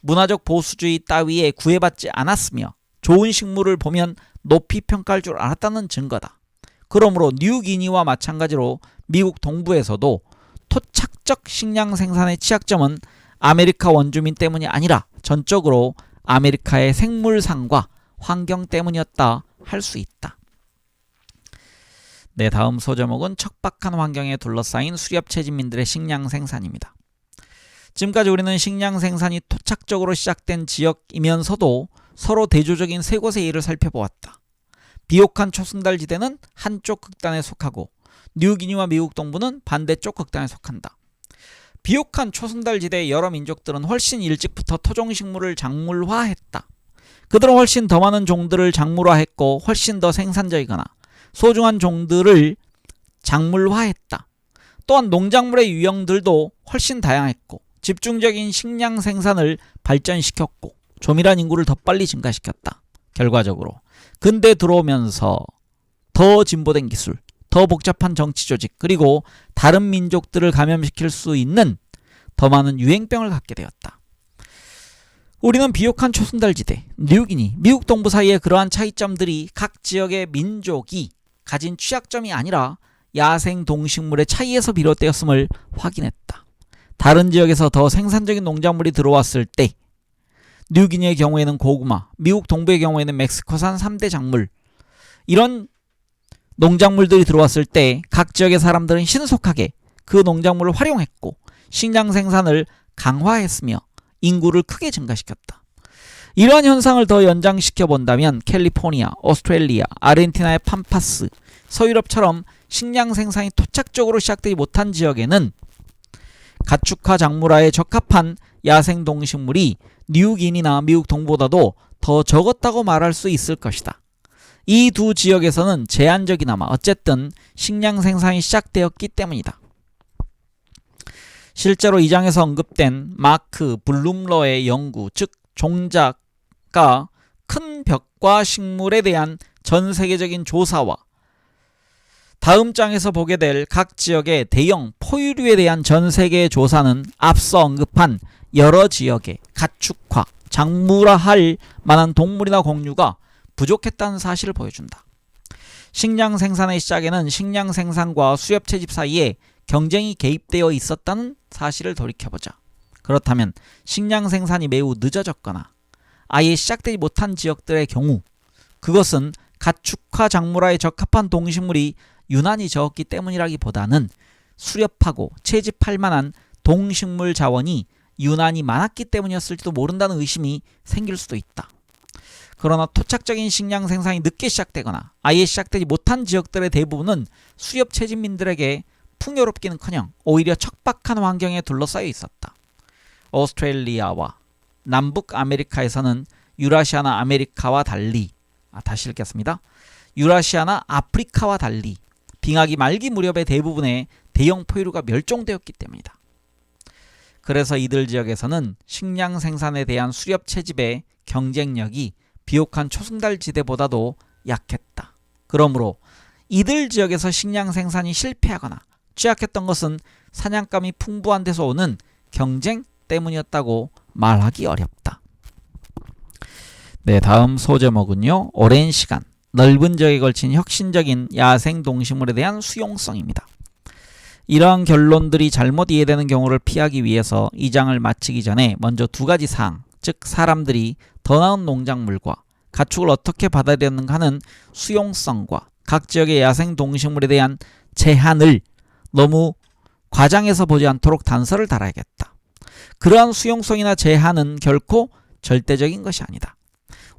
문화적 보수주의 따위에 구애받지 않았으며 좋은 식물을 보면 높이 평가할 줄 알았다는 증거다. 그러므로 뉴기니와 마찬가지로 미국 동부에서도 토착적 식량 생산의 취약점은 아메리카 원주민 때문이 아니라 전적으로 아메리카의 생물상과 환경 때문이었다 할 수 있다. 네, 다음 소제목은 척박한 환경에 둘러싸인 수렵 채집민들의 식량 생산입니다. 지금까지 우리는 식량 생산이 토착적으로 시작된 지역이면서도 서로 대조적인 세 곳의 예를 살펴보았다. 비옥한 초승달지대는 한쪽 극단에 속하고 뉴기니와 미국 동부는 반대쪽 극단에 속한다. 비옥한 초승달지대의 여러 민족들은 훨씬 일찍부터 토종식물을 작물화했다. 그들은 훨씬 더 많은 종들을 작물화했고 훨씬 더 생산적이거나 소중한 종들을 작물화했다. 또한 농작물의 유형들도 훨씬 다양했고 집중적인 식량 생산을 발전시켰고 조밀한 인구를 더 빨리 증가시켰다. 결과적으로 근대에 들어오면서 더 진보된 기술, 더 복잡한 정치 조직, 그리고 다른 민족들을 감염시킬 수 있는 더 많은 유행병을 갖게 되었다. 우리는 비옥한 초승달지대, 뉴기니, 미국 동부 사이의 그러한 차이점들이 각 지역의 민족이 가진 취약점이 아니라 야생 동식물의 차이에서 비롯되었음을 확인했다. 다른 지역에서 더 생산적인 농작물이 들어왔을 때 뉴기니의 경우에는 고구마, 미국 동부의 경우에는 멕시코산 3대 작물, 이런 농작물들이 들어왔을 때 각 지역의 사람들은 신속하게 그 농작물을 활용했고 식량 생산을 강화했으며 인구를 크게 증가시켰다. 이러한 현상을 더 연장시켜 본다면 캘리포니아, 오스트레일리아, 아르헨티나의 팜파스, 서유럽처럼 식량 생산이 토착적으로 시작되지 못한 지역에는 가축화 작물화에 적합한 야생 동식물이 뉴기니나 미국 동부보다도 더 적었다고 말할 수 있을 것이다. 이 두 지역에서는 제한적이나마 어쨌든 식량 생산이 시작되었기 때문이다. 실제로 이 장에서 언급된 마크 블룸러의 연구, 즉 종자가 큰 벽과 식물에 대한 전 세계적인 조사와 다음 장에서 보게 될 각 지역의 대형 포유류에 대한 전 세계의 조사는 앞서 언급한 여러 지역의 가축화, 작물화할 만한 동물이나 공류가 부족했다는 사실을 보여준다. 식량 생산의 시작에는 식량 생산과 수렵 채집 사이에 경쟁이 개입되어 있었다는 사실을 돌이켜보자. 그렇다면 식량 생산이 매우 늦어졌거나 아예 시작되지 못한 지역들의 경우 그것은 가축화 작물화에 적합한 동식물이 유난히 적었기 때문이라기보다는 수렵하고 채집할 만한 동식물 자원이 유난히 많았기 때문이었을지도 모른다는 의심이 생길 수도 있다. 그러나 토착적인 식량 생산이 늦게 시작되거나 아예 시작되지 못한 지역들의 대부분은 수렵 채집민들에게 풍요롭기는커녕 오히려 척박한 환경에 둘러싸여 있었다. 오스트레일리아와 남북 아메리카에서는 유라시아나 아메리카와 달리 다시 읽겠습니다. 유라시아나 아프리카와 달리 빙하기 말기 무렵의 대부분의 대형 포유류가 멸종되었기 때문이다. 그래서 이들 지역에서는 식량 생산에 대한 수렵 채집의 경쟁력이 비옥한 초승달지대보다도 약했다. 그러므로 이들 지역에서 식량 생산이 실패하거나 취약했던 것은 사냥감이 풍부한 데서 오는 경쟁 때문이었다고 말하기 어렵다. 네, 다음 소제목은요. 오랜 시간, 넓은 지역에 걸친 혁신적인 야생 동식물에 대한 수용성입니다. 이러한 결론들이 잘못 이해되는 경우를 피하기 위해서 이 장을 마치기 전에 먼저 두 가지 사항, 즉 사람들이 더 나은 농작물과 가축을 어떻게 받아들였는가 하는 수용성과 각 지역의 야생 동식물에 대한 제한을 너무 과장해서 보지 않도록 단서를 달아야겠다. 그러한 수용성이나 제한은 결코 절대적인 것이 아니다.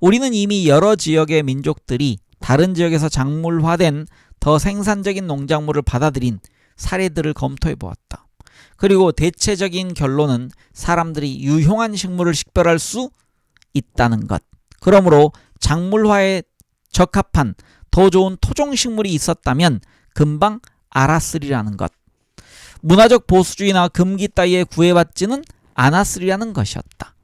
우리는 이미 여러 지역의 민족들이 다른 지역에서 작물화된 더 생산적인 농작물을 받아들인 사례들을 검토해 보았다. 그리고 대체적인 결론은 사람들이 유용한 식물을 식별할 수 있다는 것. 그러므로 작물화에 적합한 더 좋은 토종식물이 있었다면 금방 알았으리라는 것. 문화적 보수주의나 금기 따위에 구애받지는 않았으리라는 것이었다.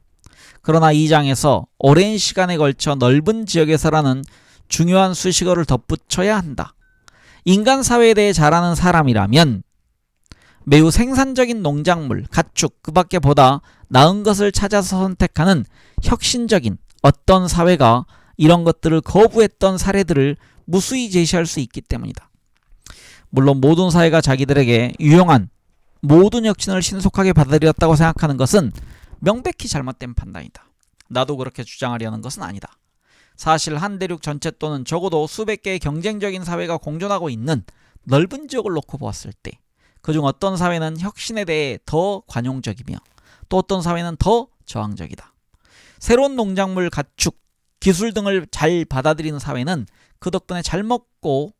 그러나 이 장에서 오랜 시간에 걸쳐 넓은 지역에서라는 중요한 수식어를 덧붙여야 한다. 인간 사회에 대해 잘 아는 사람이라면 매우 생산적인 농작물, 가축, 그 밖에 보다 나은 것을 찾아서 선택하는 혁신적인 어떤 사회가 이런 것들을 거부했던 사례들을 무수히 제시할 수 있기 때문이다. 물론 모든 사회가 자기들에게 유용한 모든 혁신을 신속하게 받아들였다고 생각하는 것은 명백히 잘못된 판단이다. 나도 그렇게 주장하려는 것은 아니다. 사실 한 대륙 전체 또는 적어도 수백 개의 경쟁적인 사회가 공존하고 있는 넓은 지역을 놓고 보았을 때 그중 어떤 사회는 혁신에 대해 더 관용적이며 또 어떤 사회는 더 저항적이다. 새로운 농작물 가축, 기술 등을 잘 받아들이는 사회는 그 덕분에 잘 먹고,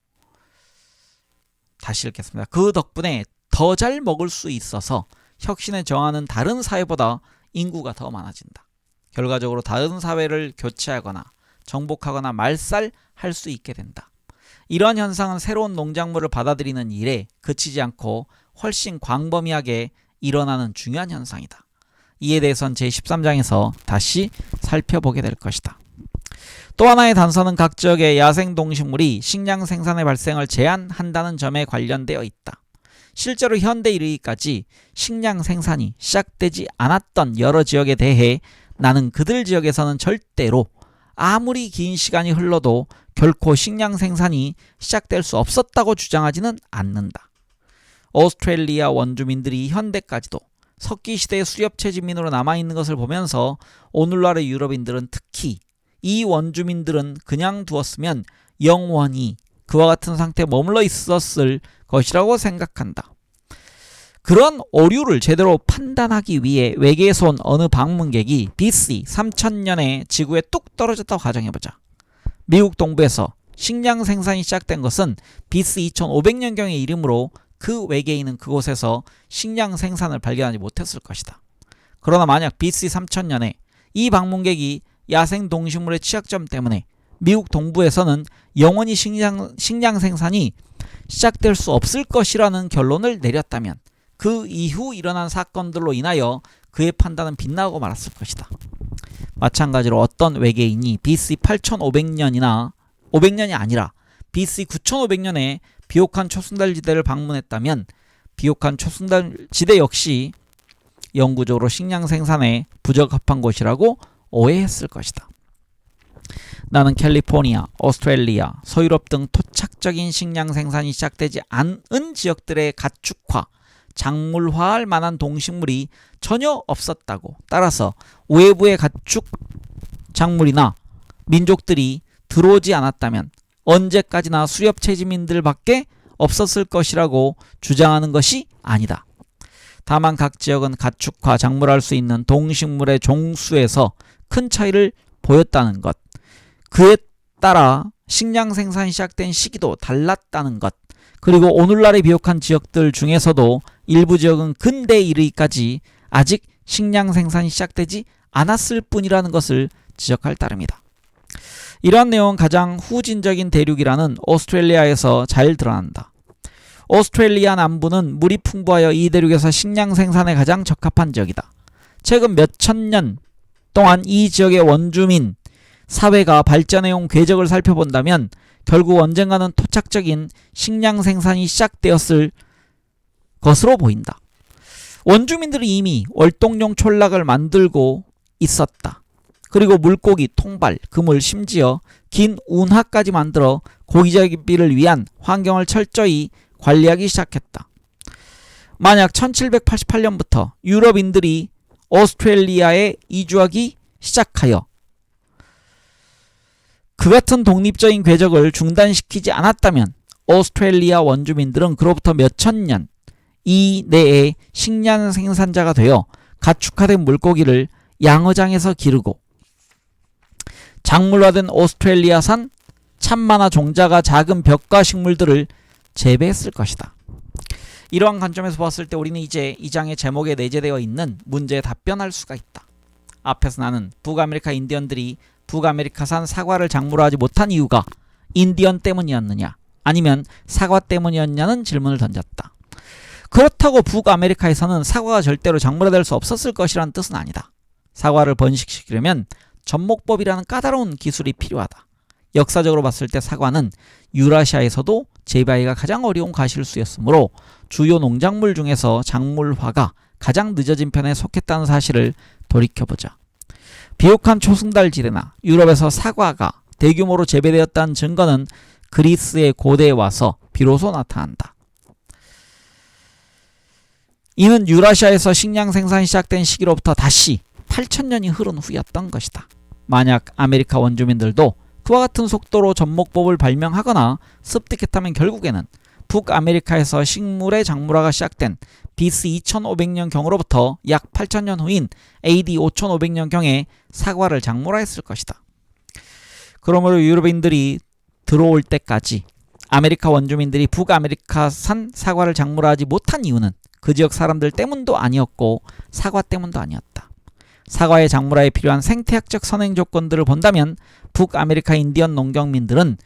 다시 읽겠습니다. 그 덕분에 더 잘 먹을 수 있어서 혁신에 저항하는 다른 사회보다 인구가 더 많아진다. 결과적으로 다른 사회를 교체하거나 정복하거나 말살할 수 있게 된다. 이러한 현상은 새로운 농작물을 받아들이는 일에 그치지 않고 훨씬 광범위하게 일어나는 중요한 현상이다. 이에 대해선 제13장에서 다시 살펴보게 될 것이다. 또 하나의 단서는 각 지역의 야생 동식물이 식량 생산의 발생을 제한한다는 점에 관련되어 있다. 실제로 현대에 이르기까지 식량 생산이 시작되지 않았던 여러 지역에 대해 나는 그들 지역에서는 절대로 아무리 긴 시간이 흘러도 결코 식량 생산이 시작될 수 없었다고 주장하지는 않는다. 오스트레일리아 원주민들이 현대까지도 석기시대의 수렵채 지민으로 남아있는 것을 보면서 오늘날의 유럽인들은 특히 이 원주민들은 그냥 두었으면 영원히 그와 같은 상태에 머물러 있었을 것이라고 생각한다. 그런 오류를 제대로 판단하기 위해 외계에서 온 어느 방문객이 BC 3000년에 지구에 뚝 떨어졌다고 가정해보자. 미국 동부에서 식량 생산이 시작된 것은 BC 2500년경의 이르므로 그 외계인은 그곳에서 식량 생산을 발견하지 못했을 것이다. 그러나 만약 BC 3000년에 이 방문객이 야생 동식물의 취약점 때문에 미국 동부에서는 영원히 식량 생산이 시작될 수 없을 것이라는 결론을 내렸다면 그 이후 일어난 사건들로 인하여 그의 판단은 빗나가고 말았을 것이다. 마찬가지로 어떤 외계인이 BC 8500년이나 500년이 아니라 BC 9500년에 비옥한 초승달 지대를 방문했다면 비옥한 초승달 지대 역시 영구적으로 식량 생산에 부적합한 곳이라고 오해했을 것이다. 나는 캘리포니아, 오스트레일리아, 서유럽 등 토착적인 식량 생산이 시작되지 않은 지역들의 가축화, 작물화할 만한 동식물이 전혀 없었다고, 따라서 외부의 가축, 작물이나 민족들이 들어오지 않았다면 언제까지나 수렵채지민들밖에 없었을 것이라고 주장하는 것이 아니다. 다만 각 지역은 가축화, 작물화할 수 있는 동식물의 종수에서 큰 차이를 보였다는 것, 그에 따라 식량 생산이 시작된 시기도 달랐다는 것, 그리고 오늘날의 비옥한 지역들 중에서도 일부 지역은 근대에 이르기까지 아직 식량 생산이 시작되지 않았을 뿐이라는 것을 지적할 따름이다. 이러한 내용은 가장 후진적인 대륙이라는 오스트레일리아에서 잘 드러난다. 오스트레일리아 남부는 물이 풍부하여 이 대륙에서 식량 생산에 가장 적합한 지역이다. 최근 몇천 년 동안 이 지역의 원주민 사회가 발전해온 궤적을 살펴본다면 결국 언젠가는 토착적인 식량 생산이 시작되었을 것으로 보인다. 원주민들이 이미 월동용 촌락을 만들고 있었다. 그리고 물고기, 통발, 그물, 심지어 긴 운하까지 만들어 고기잡이를 위한 환경을 철저히 관리하기 시작했다. 만약 1788년부터 유럽인들이 오스트레일리아에 이주하기 시작하여 그 같은 독립적인 궤적을 중단시키지 않았다면 오스트레일리아 원주민들은 그로부터 몇천 년 이내에 식량 생산자가 되어 가축화된 물고기를 양어장에서 기르고 작물화된 오스트레일리아산 참마나 종자가 작은 벽과 식물들을 재배했을 것이다. 이러한 관점에서 봤을 때 우리는 이제 이 장의 제목에 내재되어 있는 문제에 답변할 수가 있다. 앞에서 나는 북아메리카 인디언들이 북아메리카산 사과를 작물화하지 못한 이유가 인디언 때문이었느냐 아니면 사과 때문이었냐는 질문을 던졌다. 그렇다고 북아메리카에서는 사과가 절대로 작물화될 수 없었을 것이라는 뜻은 아니다. 사과를 번식시키려면 접목법이라는 까다로운 기술이 필요하다. 역사적으로 봤을 때 사과는 유라시아에서도 재배하기가 가장 어려운 과실수였으므로 주요 농작물 중에서 작물화가 가장 늦어진 편에 속했다는 사실을 돌이켜보자. 비옥한 초승달 지대나 유럽에서 사과가 대규모로 재배되었다는 증거는 그리스의 고대에 와서 비로소 나타난다. 이는 유라시아에서 식량 생산이 시작된 시기로부터 다시 8000년이 흐른 후였던 것이다. 만약 아메리카 원주민들도 그와 같은 속도로 접목법을 발명하거나 습득했다면 결국에는 북아메리카에서 식물의 작물화가 시작된 BC 2500년경으로부터 약 8000년 후인 AD 5500년경에 사과를 작물화했을 것이다. 그러므로 유럽인들이 들어올 때까지 아메리카 원주민들이 북아메리카산 사과를 작물화하지 못한 이유는 그 지역 사람들 때문도 아니었고 사과 때문도 아니었다. 사과의 작물화에 필요한 생태학적 선행 조건들을 본다면 북아메리카 인디언 농경민들은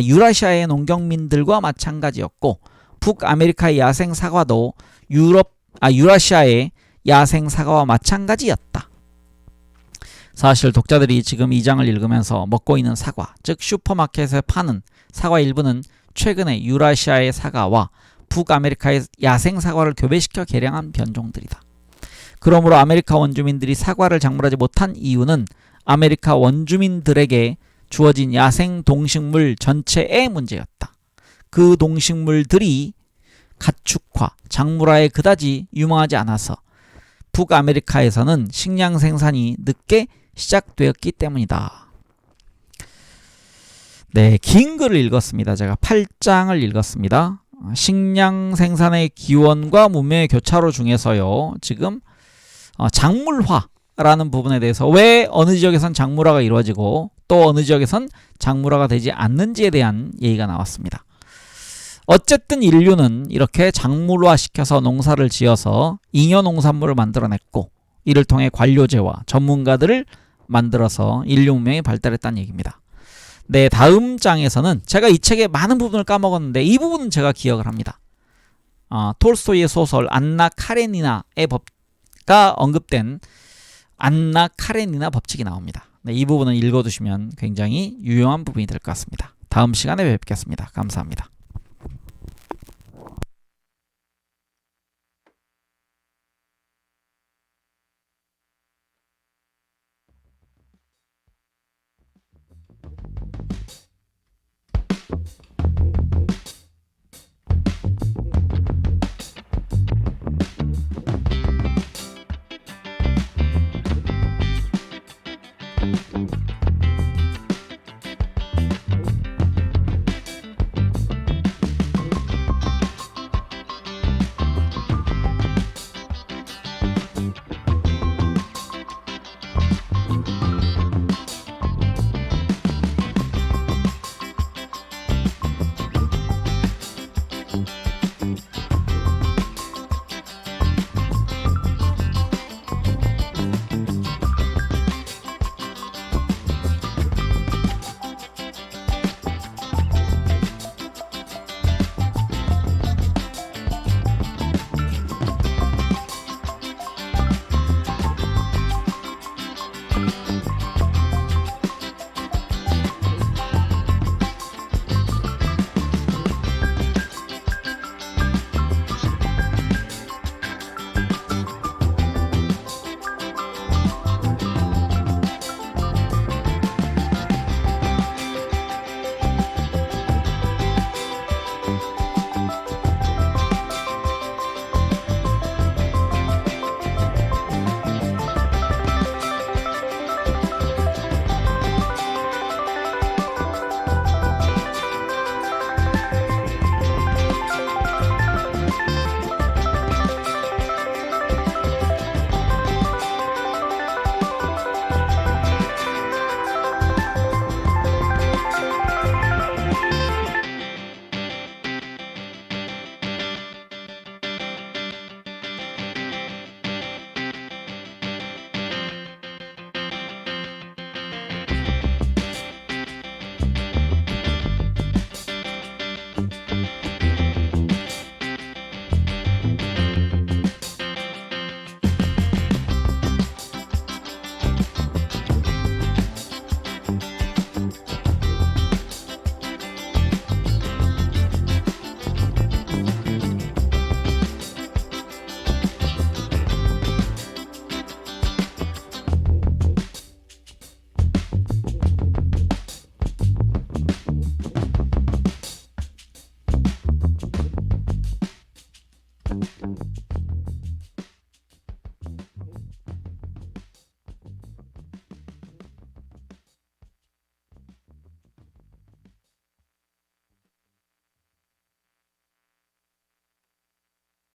유라시아의 농경민들과 마찬가지였고 북아메리카의 야생 사과도 유라시아의 야생 사과와 마찬가지였다. 사실 독자들이 지금 이 장을 읽으면서 먹고 있는 사과, 즉 슈퍼마켓에서 파는 사과 일부는 최근에 유라시아의 사과와 북아메리카의 야생 사과를 교배시켜 개량한 변종들이다. 그러므로 아메리카 원주민들이 사과를 작물하지 못한 이유는 아메리카 원주민들에게 주어진 야생 동식물 전체의 문제였다. 그 동식물들이 가축화, 작물화에 그다지 유망하지 않아서 북아메리카에서는 식량 생산이 늦게 시작되었기 때문이다. 네, 긴 글을 읽었습니다. 제가 8장을 읽었습니다. 식량 생산의 기원과 문명의 교차로 중에서요. 지금 작물화라는 부분에 대해서 왜 어느 지역에선 작물화가 이루어지고 또 어느 지역에선 작물화가 되지 않는지에 대한 얘기가 나왔습니다. 어쨌든 인류는 이렇게 작물화시켜서 농사를 지어서 잉여 농산물을 만들어냈고 이를 통해 관료제와 전문가들을 만들어서 인류 문명이 발달했다는 얘기입니다. 네, 다음 장에서는 제가 이 책의 많은 부분을 까먹었는데 이 부분은 제가 기억을 합니다. 톨스토이의 소설 안나 카레니나의 법가 언급된 안나 카레니나 법칙이 나옵니다. 네, 이 부분은 읽어두시면 굉장히 유용한 부분이 될 것 같습니다. 다음 시간에 뵙겠습니다. 감사합니다.